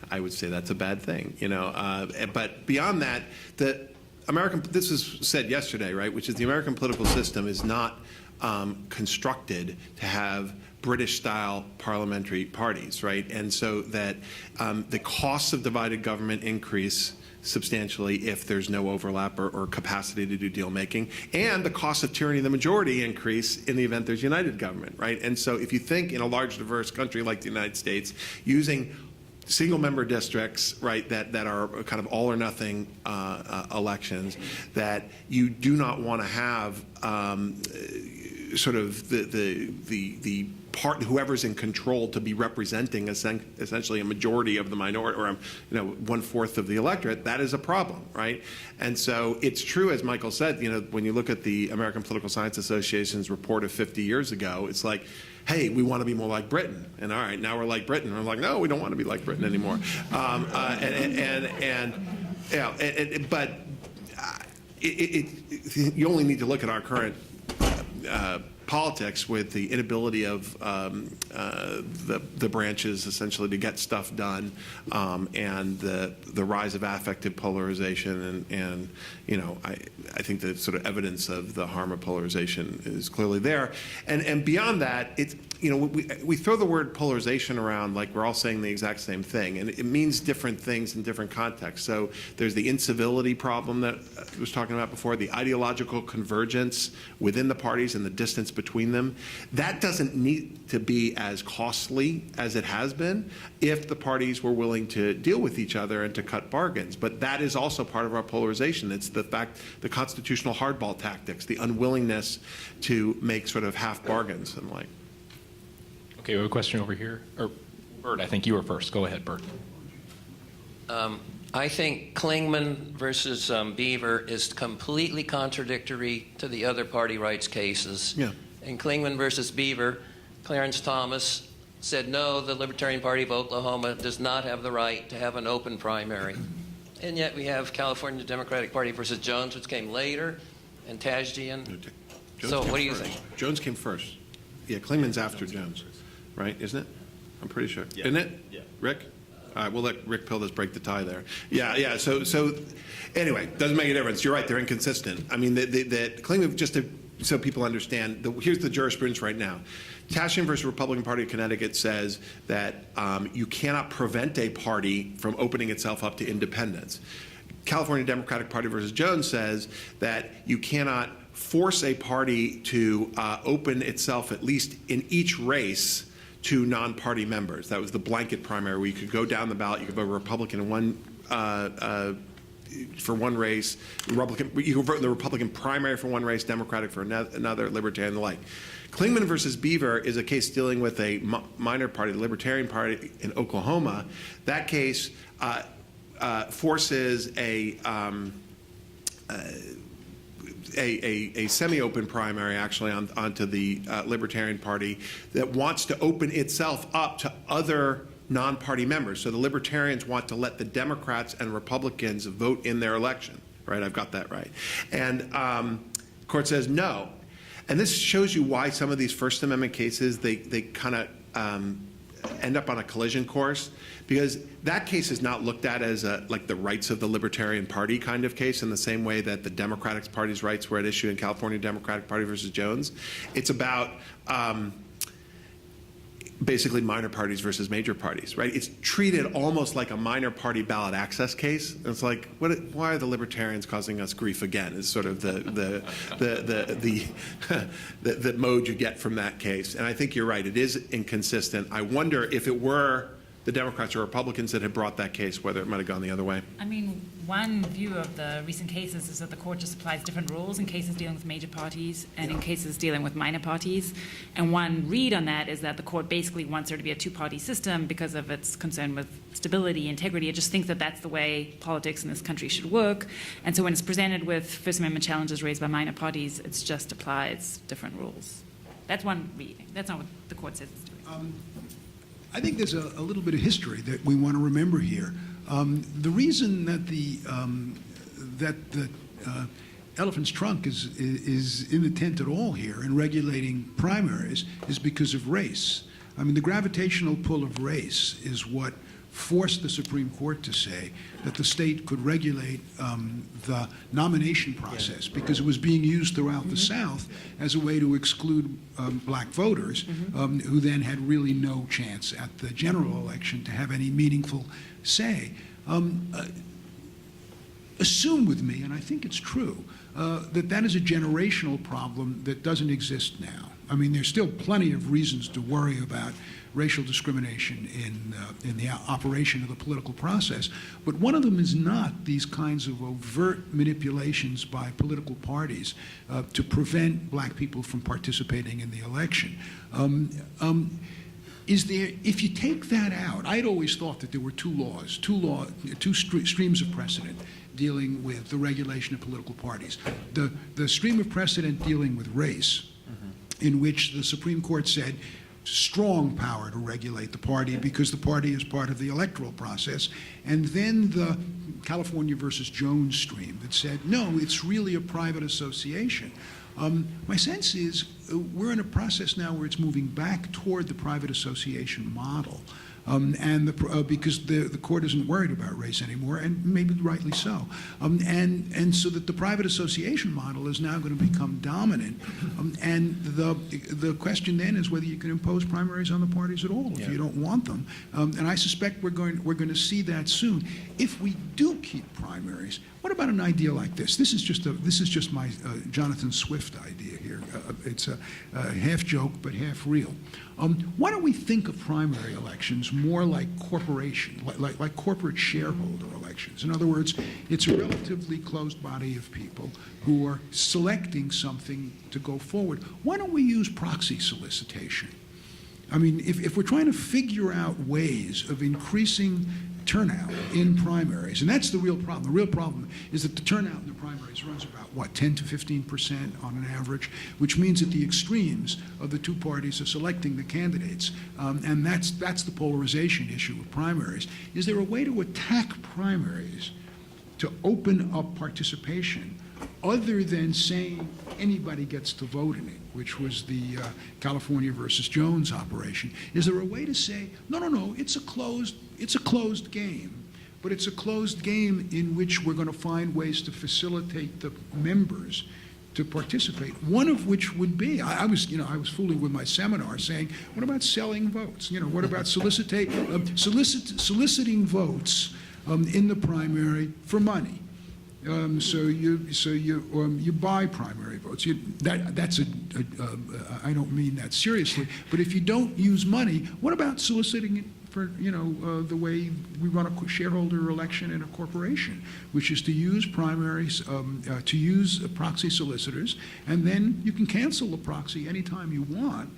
I would say that's a bad thing, you know. But beyond that, this was said yesterday, right? Which is the American political system is not constructed to have British-style parliamentary parties, right? And so that the costs of divided government increase substantially if there's no overlap or capacity to do deal making, and the cost of tyranny of the majority increase in the event there's united government, right? And so if you think in a large, diverse country like the United States, using single-member districts, right, that are kind of all or nothing elections, that you do not want to have sort of the part, whoever's in control, to be representing essentially a majority of the minority, or 1/4 of the electorate. That is a problem, right? And so it's true, as Michael said, you know, when you look at the American Political Science Association's report of 50 years ago, it's like, hey, we want to be more like Britain, and all right, now we're like Britain. And I'm like, no, we don't want to be like Britain anymore. You only need to look at our current politics with the inability of the branches essentially to get stuff done, and the rise of affective polarization, and you know, I think the sort of evidence of the harm of polarization is clearly there, and beyond that, it's, you know, we throw the word polarization around like we're all saying the exact same thing, and it means different things in different contexts. So there's the incivility problem that I was talking about before, the ideological convergence within the parties and the distance between them. That doesn't need to be as costly as it has been if the parties were willing to deal with each other and to cut bargains. But that is also part of our polarization. It's the fact, the constitutional hardball tactics, the unwillingness to make sort of half bargains and like. Okay, we have a question over here. Or Bert, I think you were first. Go ahead, Bert. I think Klingman versus Beaver is completely contradictory to the other party rights cases. Yeah. In Klingman versus Beaver, Clarence Thomas said, no, the Libertarian Party of Oklahoma does not have the right to have an open primary. And yet we have California Democratic Party versus Jones, which came later, and Tajdian. So what do you think? Jones came first. Yeah, Klingman's after Jones, right? Isn't it? I'm pretty sure. Yeah. Isn't it? Yeah. Rick? All right, we'll let Rick Pildes break the tie there. Yeah. So anyway, doesn't make a difference. You're right. They're inconsistent. I mean, the Klingman, just so people understand, here's the jurisprudence right now. Tashian versus Republican Party of Connecticut says that you cannot prevent a party from opening itself up to independence. California Democratic Party versus Jones says that you cannot force a party to open itself, at least in each race, to non-party members. That was the blanket primary, where you could go down the ballot, you could vote Republican in one for one race, Republican, you could vote in the Republican primary for one race, Democratic for another, Libertarian, and the like. Klingman versus Beaver is a case dealing with a minor party, the Libertarian Party in Oklahoma. That case forces a semi-open primary, actually, onto the Libertarian Party that wants to open itself up to other non-party members. So the Libertarians want to let the Democrats and Republicans vote in their election, right? I've got that right. And the court says no. And this shows you why some of these First Amendment cases, they kind of end up on a collision course, because that case is not looked at as like the rights of the Libertarian Party kind of case in the same way that the Democratic Party's rights were at issue in California Democratic Party versus Jones. It's about basically minor parties versus major parties, right? It's treated almost like a minor party ballot access case. It's like, why are the Libertarians causing us grief again? Is sort of the mode you get from that case. And I think you're right. It is inconsistent. I wonder if it were the Democrats or Republicans that had brought that case, whether it might have gone the other way? I mean, one view of the recent cases is that the court just applies different rules in cases dealing with major parties and in cases dealing with minor parties. And one read on that is that the court basically wants there to be a two-party system because of its concern with stability, integrity. It just thinks that that's the way politics in this country should work. And so when it's presented with First Amendment challenges raised by minor parties, it just applies different rules. That's one reading. That's not what the court says it's doing. I think there's a little bit of history that we want to remember here. The reason that the elephant's trunk is in the tent at all here in regulating primaries is because of race. I mean, the gravitational pull of race is what forced the Supreme Court to say that the state could regulate the nomination process because it was being used throughout the South as a way to exclude black voters who then had really no chance at the general election to have any meaningful say. Assume with me, and I think it's true, that is a generational problem that doesn't exist now. I mean, there's still plenty of reasons to worry about racial discrimination in the operation of the political process, but one of them is not these kinds of overt manipulations by political parties to prevent black people from participating in the election. If you take that out, I'd always thought that there were two streams of precedent dealing with the regulation of political parties. The stream of precedent dealing with race, in which the Supreme Court said strong power to regulate the party because the party is part of the electoral process, and then the California versus Jones stream that said, no, it's really a private association. My sense is we're in a process now where it's moving back toward the private association model. Because the court isn't worried about race anymore, and maybe rightly so. And so that the private association model is now going to become dominant. And the question then is whether you can impose primaries on the parties at all if you don't want them. And I suspect we're going to see that soon. If we do keep primaries, what about an idea like this? This is just my Jonathan Swift idea here. It's a half joke but half real. Why don't we think of primary elections more like corporation, like corporate shareholder elections? In other words, it's a relatively closed body of people who are selecting something to go forward. Why don't we use proxy solicitation? I mean, if we're trying to figure out ways of increasing turnout in primaries, and that's the real problem. The real problem is that the turnout in the primaries runs about, 10 to 15% on an average, which means that the extremes of the two parties are selecting the candidates, and that's the polarization issue of primaries. Is there a way to attack primaries to open up participation other than saying anybody gets to vote in it, which was the California versus Jones operation? Is there a way to say, no, it's a closed game, but it's a closed game in which we're going to find ways to facilitate the members to participate, one of which would be, I was fooling with my seminar saying, what about selling votes? What about soliciting votes in the primary for money? So you buy primary votes. I don't mean that seriously, but if you don't use money, what about soliciting it for the way we run a shareholder election in a corporation, which is to use primaries, to use proxy solicitors, and then you can cancel the proxy anytime you want.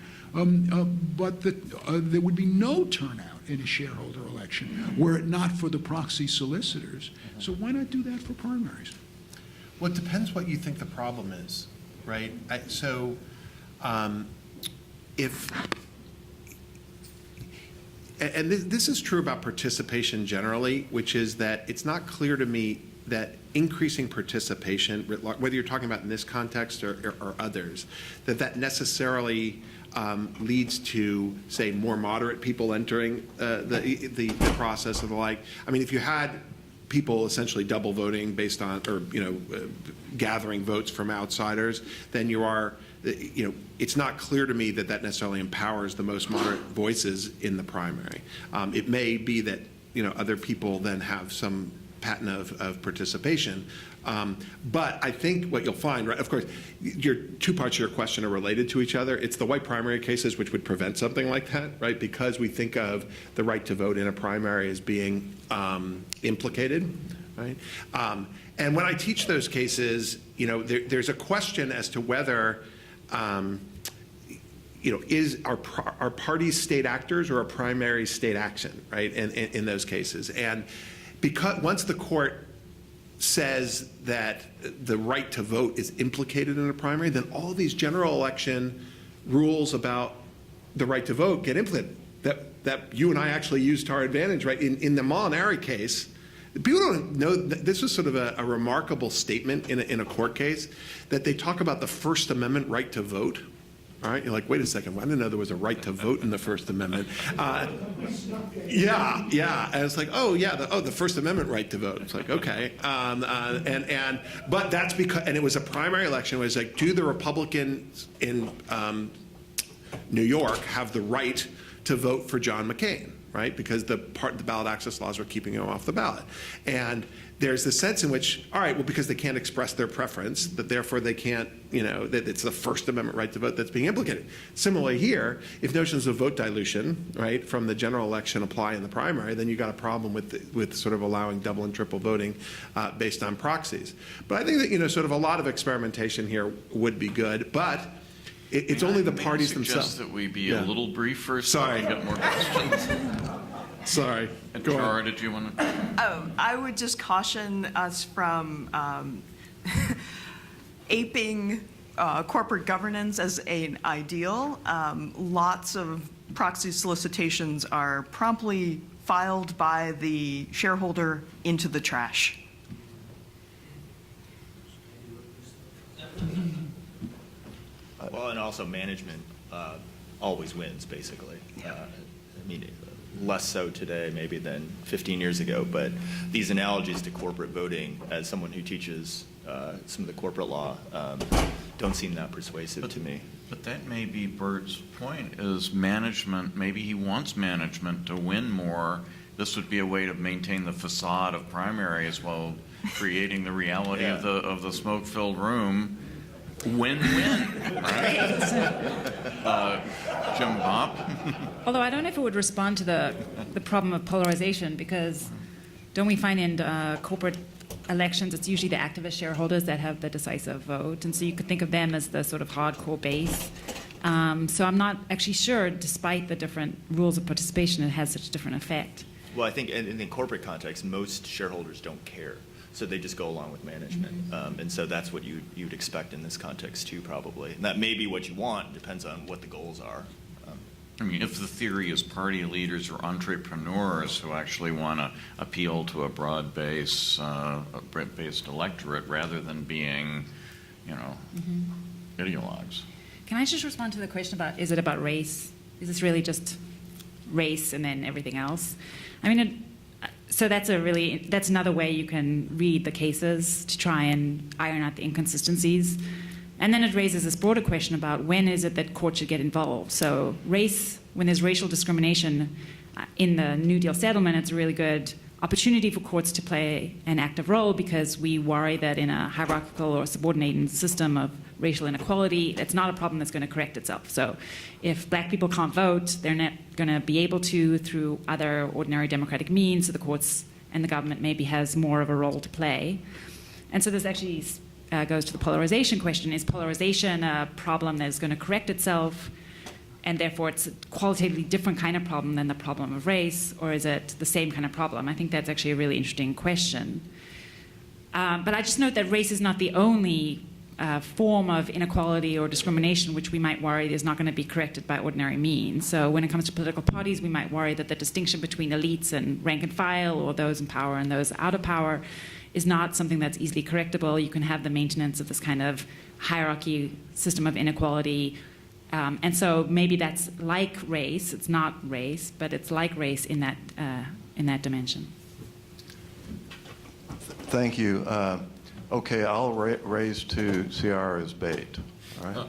But there would be no turnout in a shareholder election were it not for the proxy solicitors. So why not do that for primaries? Well, it depends what you think the problem is, right? This is true about participation generally, which is that it's not clear to me that increasing participation, whether you're talking about in this context or others, that necessarily leads to, say, more moderate people entering the process of the like. I mean, if you had people essentially double voting based on, or gathering votes from outsiders, then it's not clear to me that necessarily empowers the most moderate voices in the primary. It may be that other people then have some patent of participation. But I think what you'll find, right, of course, your two parts of your question are related to each other. It's the white primary cases which would prevent something like that, right? Because we think of the right to vote in a primary as being implicated, right? And when I teach those cases, there's a question as to whether, are parties state actors or are primaries state action, right? In those cases, and because once the court says that the right to vote is implicated in a primary, then all these general election rules about the right to vote get implemented. That you and I actually used to our advantage, right? In the Molinari case, people don't know that this was sort of a remarkable statement in a court case, that they talk about the First Amendment right to vote. All right, you're like, wait a second, I didn't know there was a right to vote in the First Amendment. Yeah, and it's like, the First Amendment right to vote. It's like, okay, but that's because, and it was a primary election. It was like, do the Republicans in New York have the right to vote for John McCain, right? Because the ballot access laws were keeping him off the ballot, and there's the sense in which, all right, well, because they can't express their preference, that therefore they can't, that it's the First Amendment right to vote that's being implicated. Similarly here, if notions of vote dilution, right, from the general election apply in the primary, then you've got a problem with sort of allowing double and triple voting based on proxies. But I think that, sort of a lot of experimentation here would be good, but it's only the parties themselves. That we be a little briefer so Sorry. we get more questions. Sorry. Go on. Ciara, did you want to? I would just caution us from aping corporate governance as an ideal. Lots of proxy solicitations are promptly filed by the shareholder into the trash. Well, and also management always wins, basically. Less so today maybe than 15 years ago, but these analogies to corporate voting, as someone who teaches some of the corporate law, don't seem that persuasive to me. But that may be Bert's point, is management, maybe he wants management to win more. This would be a way to maintain the facade of primaries while creating the reality of the smoke-filled room. Win-win, right? Jim Bob? Although I don't know if it would respond to the problem of polarization, because don't we find in corporate elections it's usually the activist shareholders that have the decisive vote, and so you could think of them as the sort of hardcore base. So I'm not actually sure, despite the different rules of participation, it has such a different effect. Well, I think in the corporate context, most shareholders don't care. So they just go along with management. And so that's what you'd expect in this context too, probably. And that may be what you want, depends on what the goals are. If the theory is party leaders or entrepreneurs who actually want to appeal to a broad-based electorate rather than being, ideologues. Can I just respond to the question about, is it about race? Is this really just race and then everything else? So that's another way you can read the cases to try and iron out the inconsistencies. And then it raises this broader question about when is it that courts should get involved. So race, when there's racial discrimination in the New Deal settlement, it's a really good opportunity for courts to play an active role, because we worry that in a hierarchical or subordinated system of racial inequality, it's not a problem that's going to correct itself. So if black people can't vote, they're not going to be able to through other ordinary democratic means, so the courts and the government maybe has more of a role to play. And so this actually goes to the polarization question. Is polarization a problem that is going to correct itself, and therefore it's a qualitatively different kind of problem than the problem of race, or is it the same kind of problem? I think that's actually a really interesting question. But I just note that race is not the only form of inequality or discrimination which we might worry is not going to be corrected by ordinary means. So when it comes to political parties, we might worry that the distinction between elites and rank and file, or those in power and those out of power, is not something that's easily correctable. You can have the maintenance of this kind of hierarchy system of inequality. And so maybe that's like race. It's not race, but it's like race in that dimension. Thank you. Okay, I'll raise to Ciara's bait. All right?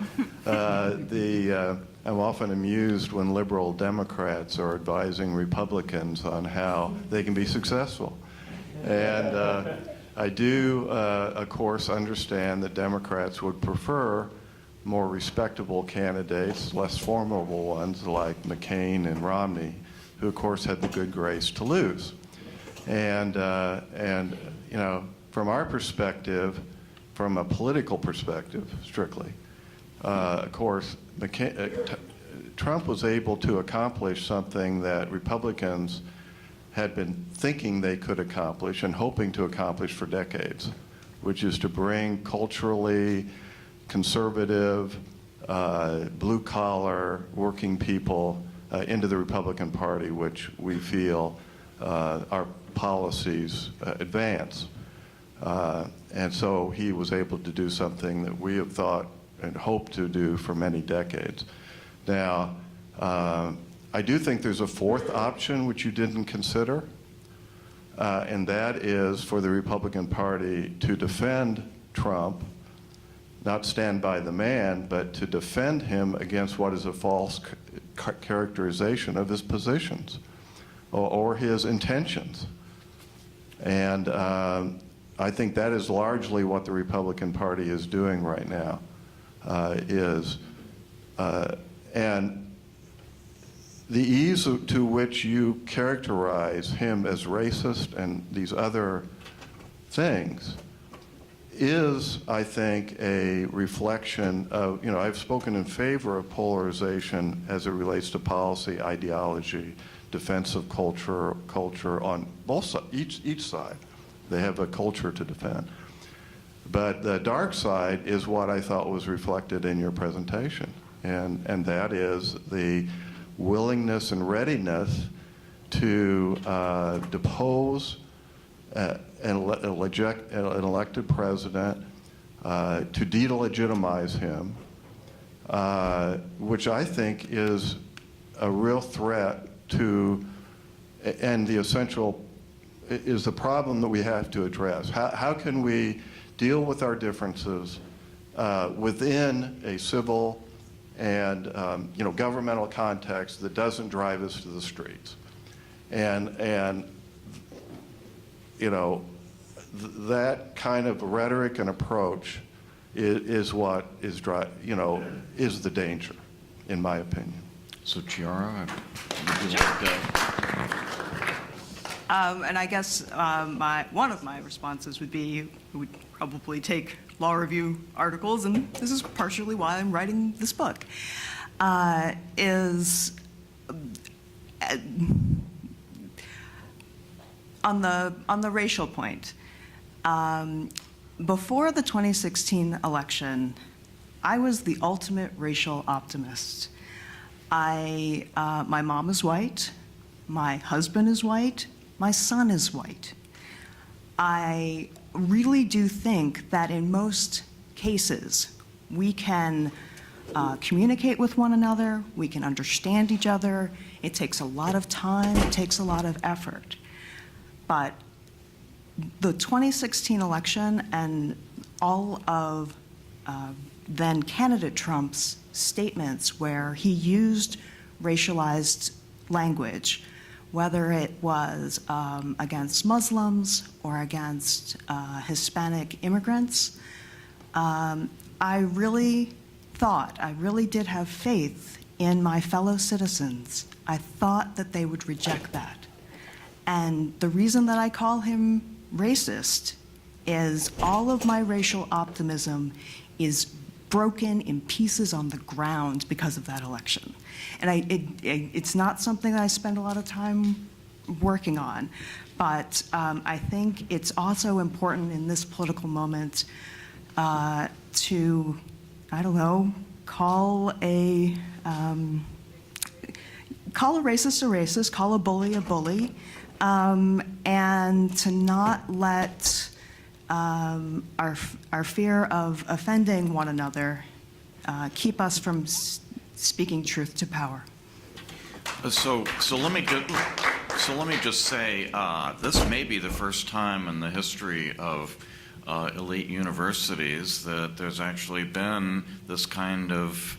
I'm often amused when liberal Democrats are advising Republicans on how they can be successful. And I do, of course, understand that Democrats would prefer more respectable candidates, less formidable ones like McCain and Romney, who, of course, had the good grace to lose. And you know, from our perspective, from a political perspective, strictly, of course, Trump was able to accomplish something that Republicans had been thinking they could accomplish and hoping to accomplish for decades, which is to bring culturally conservative, blue-collar, working people into the Republican Party, which we feel our policies advance. And so he was able to do something that we have thought and hoped to do for many decades. Now, I do think there's a fourth option which you didn't consider, and that is for the Republican Party to defend Trump, not stand by the man, but to defend him against what is a false characterization of his positions or his intentions. And I think that is largely what the Republican Party is doing right now, and the ease to which you characterize him as racist and these other things is, I think, a reflection of, you know, I've spoken in favor of polarization as it relates to policy, ideology, defensive culture on both sides, each side. They have a culture to defend. But the dark side is what I thought was reflected in your presentation, and that is the willingness and readiness to depose an elected president, to delegitimize him, which I think is a real threat to, and the essential, is the problem that we have to address. How can we deal with our differences within a civil and you know, governmental context that doesn't drive us to the streets? And you know, that kind of rhetoric and approach is what is is the danger, in my opinion. So, Ciara, would you like to? And I guess one of my responses would be, we would probably take law review articles, and this is partially why I'm writing this book, is on the racial point. Before the 2016 election, I was the ultimate racial optimist. My mom is white, my husband is white, my son is white. I really do think that in most cases, we can communicate with one another, we can understand each other. It takes a lot of time, it takes a lot of effort. But the 2016 election and all of then candidate Trump's statements where he used racialized language, whether it was against Muslims or against Hispanic immigrants, I really did have faith in my fellow citizens. I thought that they would reject that. And the reason that I call him racist is all of my racial optimism is broken in pieces on the ground because of that election. And it's not something that I spend a lot of time working on, but I think it's also important in this political moment to, I don't know, call a racist, call a bully, and to not let our fear of offending one another keep us from speaking truth to power. So let me just say, this may be the first time in the history of elite universities that there's actually been this kind of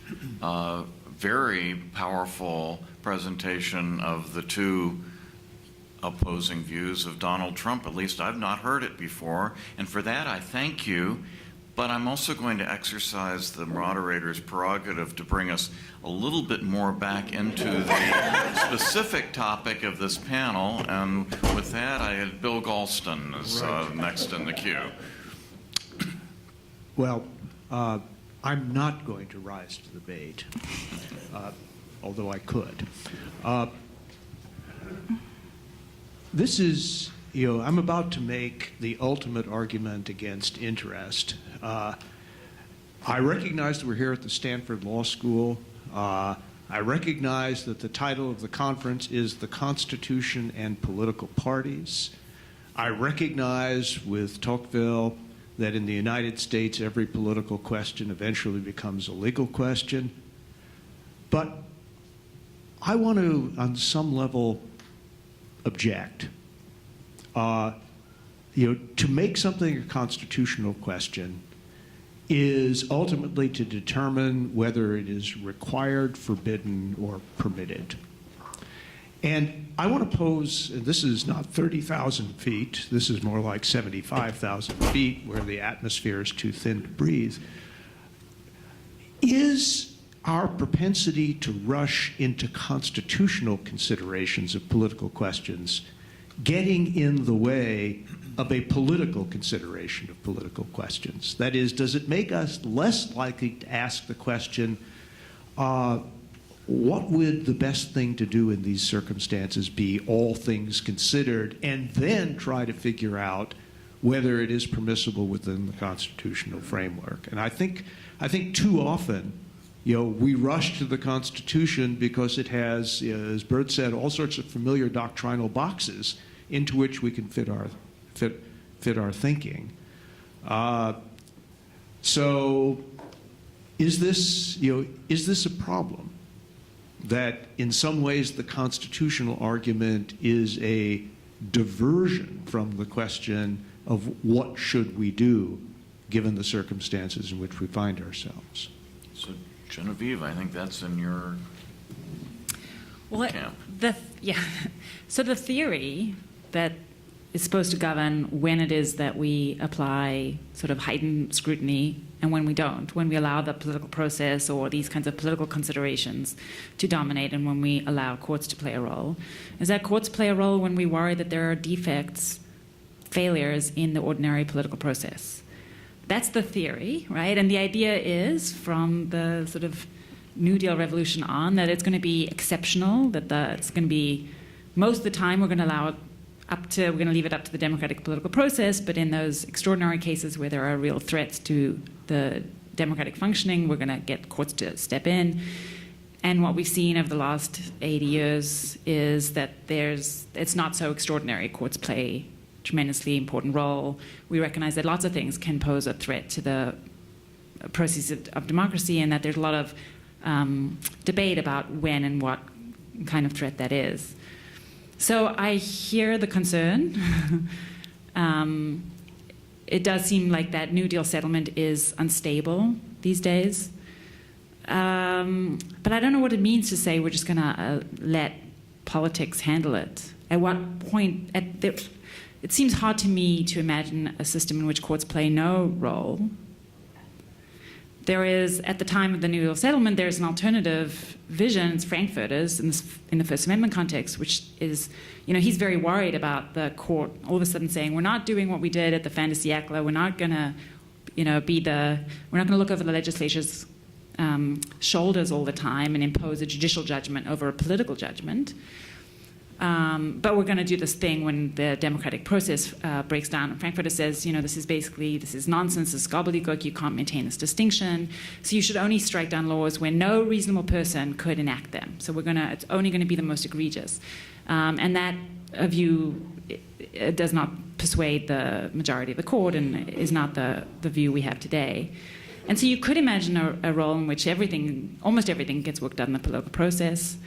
very powerful presentation of the two opposing views of Donald Trump. At least I've not heard it before, and for that I thank you. But I'm also going to exercise the moderator's prerogative to bring us a little bit more back into the specific topic of this panel. And with that, I had Bill Galston is next in the queue. Well, I'm not going to rise to the bait, although I could. This is, I'm about to make the ultimate argument against interest. I recognize that we're here at the Stanford Law School. I recognize that the title of the conference is The Constitution and Political Parties. I recognize with Tocqueville that in the United States, every political question eventually becomes a legal question. But I want to, on some level, object. To make something a constitutional question is ultimately to determine whether it is required, forbidden, or permitted. And I want to pose, and this is not 30,000 feet, this is more like 75,000 feet where the atmosphere is too thin to breathe. Is our propensity to rush into constitutional considerations of political questions getting in the way of a political consideration of political questions? That is, does it make us less likely to ask the question, what would the best thing to do in these circumstances be, all things considered, and then try to figure out whether it is permissible within the constitutional framework? And I think too often, we rush to the Constitution because it has, as Bert said, all sorts of familiar doctrinal boxes into which we can fit our thinking. So, is this a problem? That in some ways the constitutional argument is a diversion from the question of what should we do given the circumstances in which we find ourselves. So, Genevieve, I think that's in your camp. So the theory that is supposed to govern when it is that we apply sort of heightened scrutiny and when we don't, when we allow the political process or these kinds of political considerations to dominate and when we allow courts to play a role, is that courts play a role when we worry that there are defects, failures in the ordinary political process. That's the theory, right? And the idea is, from the sort of New Deal revolution on, that it's going to be exceptional, that it's going to be, most of the time we're going to allow it we're going to leave it up to the democratic political process, but in those extraordinary cases where there are real threats to the democratic functioning, we're going to get courts to step in. And what we've seen over the last 80 years is that it's not so extraordinary. Courts play a tremendously important role. We recognize that lots of things can pose a threat to the process of democracy, and that there's a lot of debate about when and what kind of threat that is. So I hear the concern. It does seem like that New Deal settlement is unstable these days. But I don't know what it means to say we're just going to let politics handle it. At what point? It seems hard to me to imagine a system in which courts play no role. There is, at the time of the New Deal settlement, there's an alternative vision. It's Frankfurter's in the First Amendment context, which is, he's very worried about the court all of a sudden saying, we're not doing what we did at the fin de siècle. We're not going to, we're not going to look over the legislature's shoulders all the time and impose a judicial judgment over a political judgment. But we're going to do this thing when the democratic process breaks down. And Frankfurter says, this is nonsense, this is gobbledygook, you can't maintain this distinction. So you should only strike down laws where no reasonable person could enact them. So it's only going to be the most egregious. And that view it does not persuade the majority of the court and is not the view we have today. And so you could imagine a role in which almost everything gets worked out in the political process.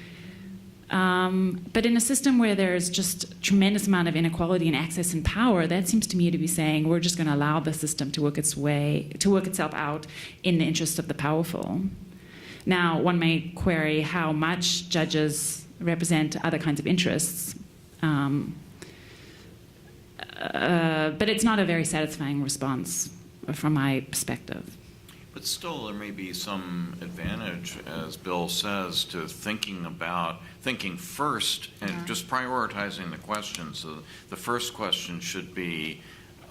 But in a system where there's just a tremendous amount of inequality and access and power, that seems to me to be saying we're just going to allow the system to work itself out in the interests of the powerful. Now, one may query how much judges represent other kinds of interests. but it's not a very satisfying response from my perspective. But still, there may be some advantage, as Bill says, to thinking first and just prioritizing the questions. So the first question should be,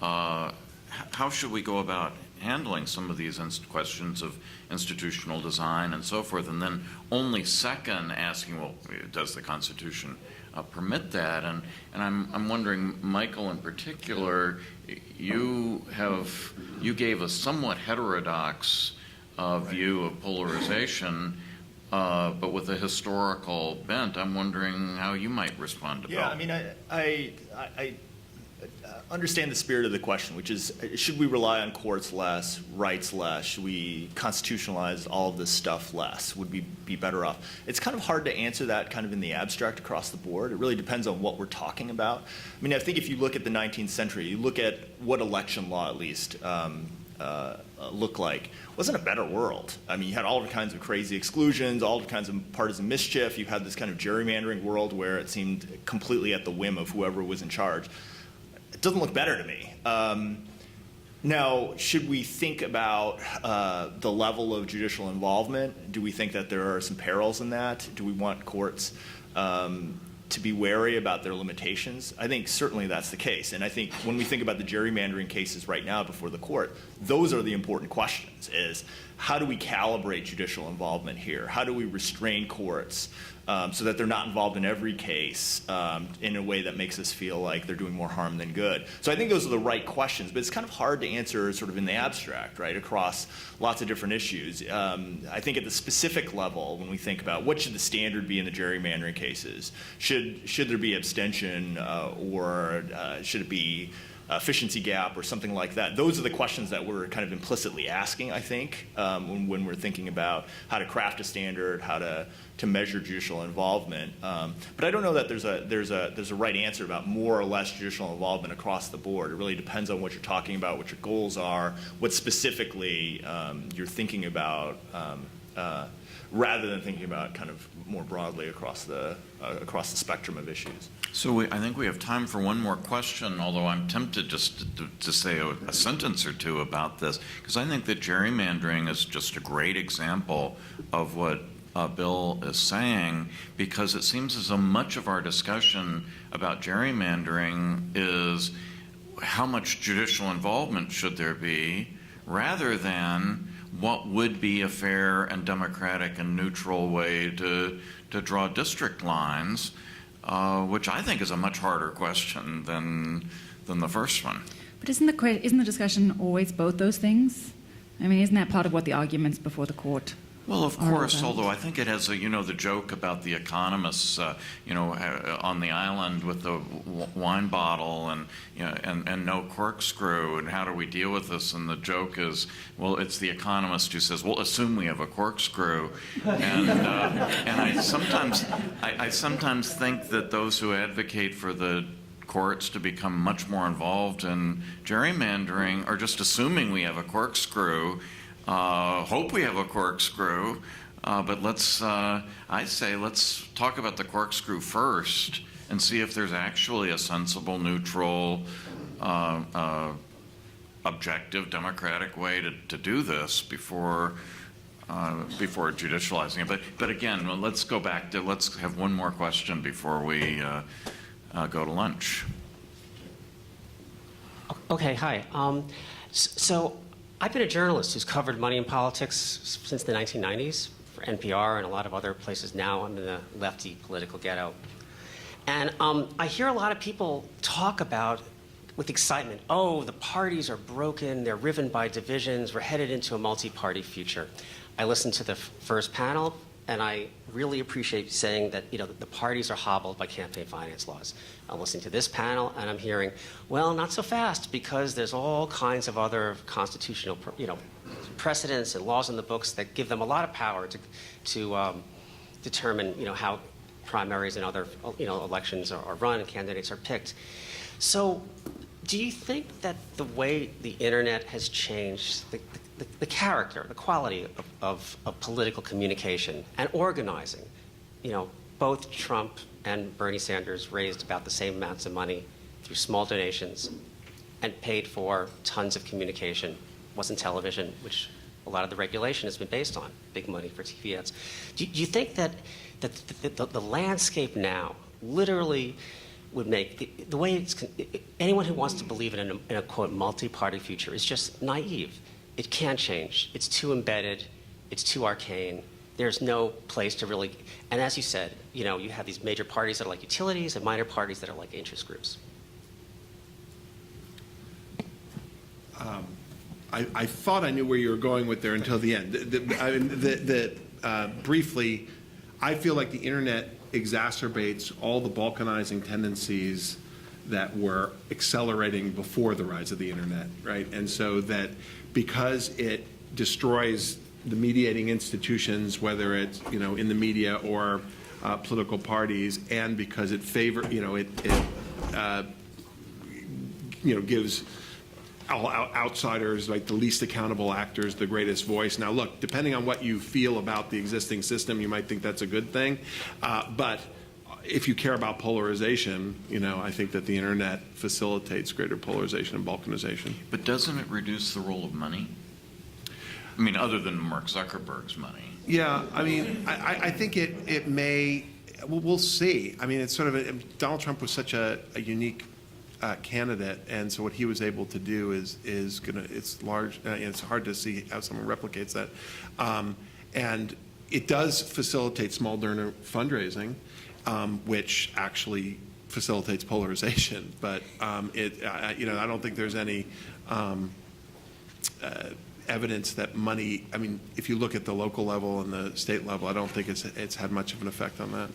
how should we go about handling some of these questions of institutional design and so forth? And then only second asking, well, does the Constitution permit that? And I'm wondering, Michael in particular, you gave a somewhat heterodox view of polarization, but with a historical bent. I'm wondering how you might respond to Yeah, Bill. I mean, I understand the spirit of the question, which is, should we rely on courts less, rights less? Should we constitutionalize all of this stuff less? Would we be better off? It's kind of hard to answer that kind of in the abstract across the board. It really depends on what we're talking about. I mean, I think if you look at the 19th century, you look at what election law at least looked like, it wasn't a better world. I mean, you had all kinds of crazy exclusions, all kinds of partisan mischief. You had this kind of gerrymandering world where it seemed completely at the whim of whoever was in charge. It doesn't look better to me. Now, should we think about the level of judicial involvement? Do we think that there are some perils in that? Do we want courts to be wary about their limitations? I think certainly that's the case. And I think when we think about the gerrymandering cases right now before the court, those are the important questions, is how do we calibrate judicial involvement here? How do we restrain courts so that they're not involved in every case in a way that makes us feel like they're doing more harm than good? So I think those are the right questions, but it's kind of hard to answer sort of in the abstract, right, across lots of different issues. I think at the specific level, when we think about what should the standard be in the gerrymandering cases, should there be abstention or should it be efficiency gap or something like that? Those are the questions that we're kind of implicitly asking, I think, when we're thinking about how to craft a standard, how to measure judicial involvement. But I don't know that there's a right answer about more or less judicial involvement across the board. It really depends on what you're talking about, what your goals are, what specifically you're thinking about, rather than thinking about kind of more broadly across the spectrum of issues. So I think we have time for one more question, although I'm tempted just to say a sentence or two about this, because I think that gerrymandering is just a great example of what Bill is saying, because it seems as though much of our discussion about gerrymandering is how much judicial involvement should there be, rather than what would be a fair and democratic and neutral way to draw district lines, which I think is a much harder question than the first one. But isn't the discussion always both those things? I mean, isn't that part of what the arguments before the court? Well, of course, although I think it has the joke about the economists, on the island with the wine bottle and no corkscrew, and how do we deal with this? And the joke is, well, it's the economist who says, well, assume we have a corkscrew. And I sometimes think that those who advocate for the courts to become much more involved in gerrymandering are just assuming we have a corkscrew. Hope we have a corkscrew, but I say let's talk about the corkscrew first and see if there's actually a sensible, neutral, objective, democratic way to do this before judicializing it. But again, let's go back to, let's have one more question before we go to lunch. Okay, hi. So I've been a journalist who's covered money and politics since the 1990s for NPR and a lot of other places. Now I'm in the lefty political ghetto. And I hear a lot of people talk about, with excitement, oh, the parties are broken, they're riven by divisions, we're headed into a multi-party future. I listened to the first panel, and I really appreciate saying that the parties are hobbled by campaign finance laws. I'm listening to this panel, and I'm hearing, well, not so fast, because there's all kinds of other constitutional, precedents and laws in the books that give them a lot of power to determine, how primaries and other, elections are run and candidates are picked. So, do you think that the way the internet has changed the character, the quality of political communication and organizing? Both Trump and Bernie Sanders raised about the same amounts of money through small donations and paid for tons of communication. Wasn't television, which a lot of the regulation has been based on, big money for TV ads. Do you think that the landscape now literally would make, the way it's, anyone who wants to believe in a quote, multi-party future is just naive. It can't change. It's too embedded. It's too arcane. There's no place to really, and as you said, you know, you have these major parties that are like utilities and minor parties that are like interest groups. I thought I knew where you were going with there until the end. Briefly, I feel like the internet exacerbates all the balkanizing tendencies that were accelerating before the rise of the internet, right? And so that because it destroys the mediating institutions, whether it's, you know, in the media or political parties, and because it gives outsiders, like the least accountable actors, the greatest voice. Now, look, depending on what you feel about the existing system, you might think that's a good thing. But if you care about polarization, you know, I think that the internet facilitates greater polarization and balkanization. But doesn't it reduce the role of money? I mean, other than Mark Zuckerberg's money. Yeah, I mean, I think it may, we'll see. I mean, it's sort of, Donald Trump was such a unique candidate, and so what he was able to do is gonna, it's large, it's hard to see how someone replicates that. And it does facilitate small donor fundraising, which actually facilitates polarization, but you know, I don't think there's any evidence that money, I mean, if you look at the local level and the state level, I don't think it's had much of an effect on that.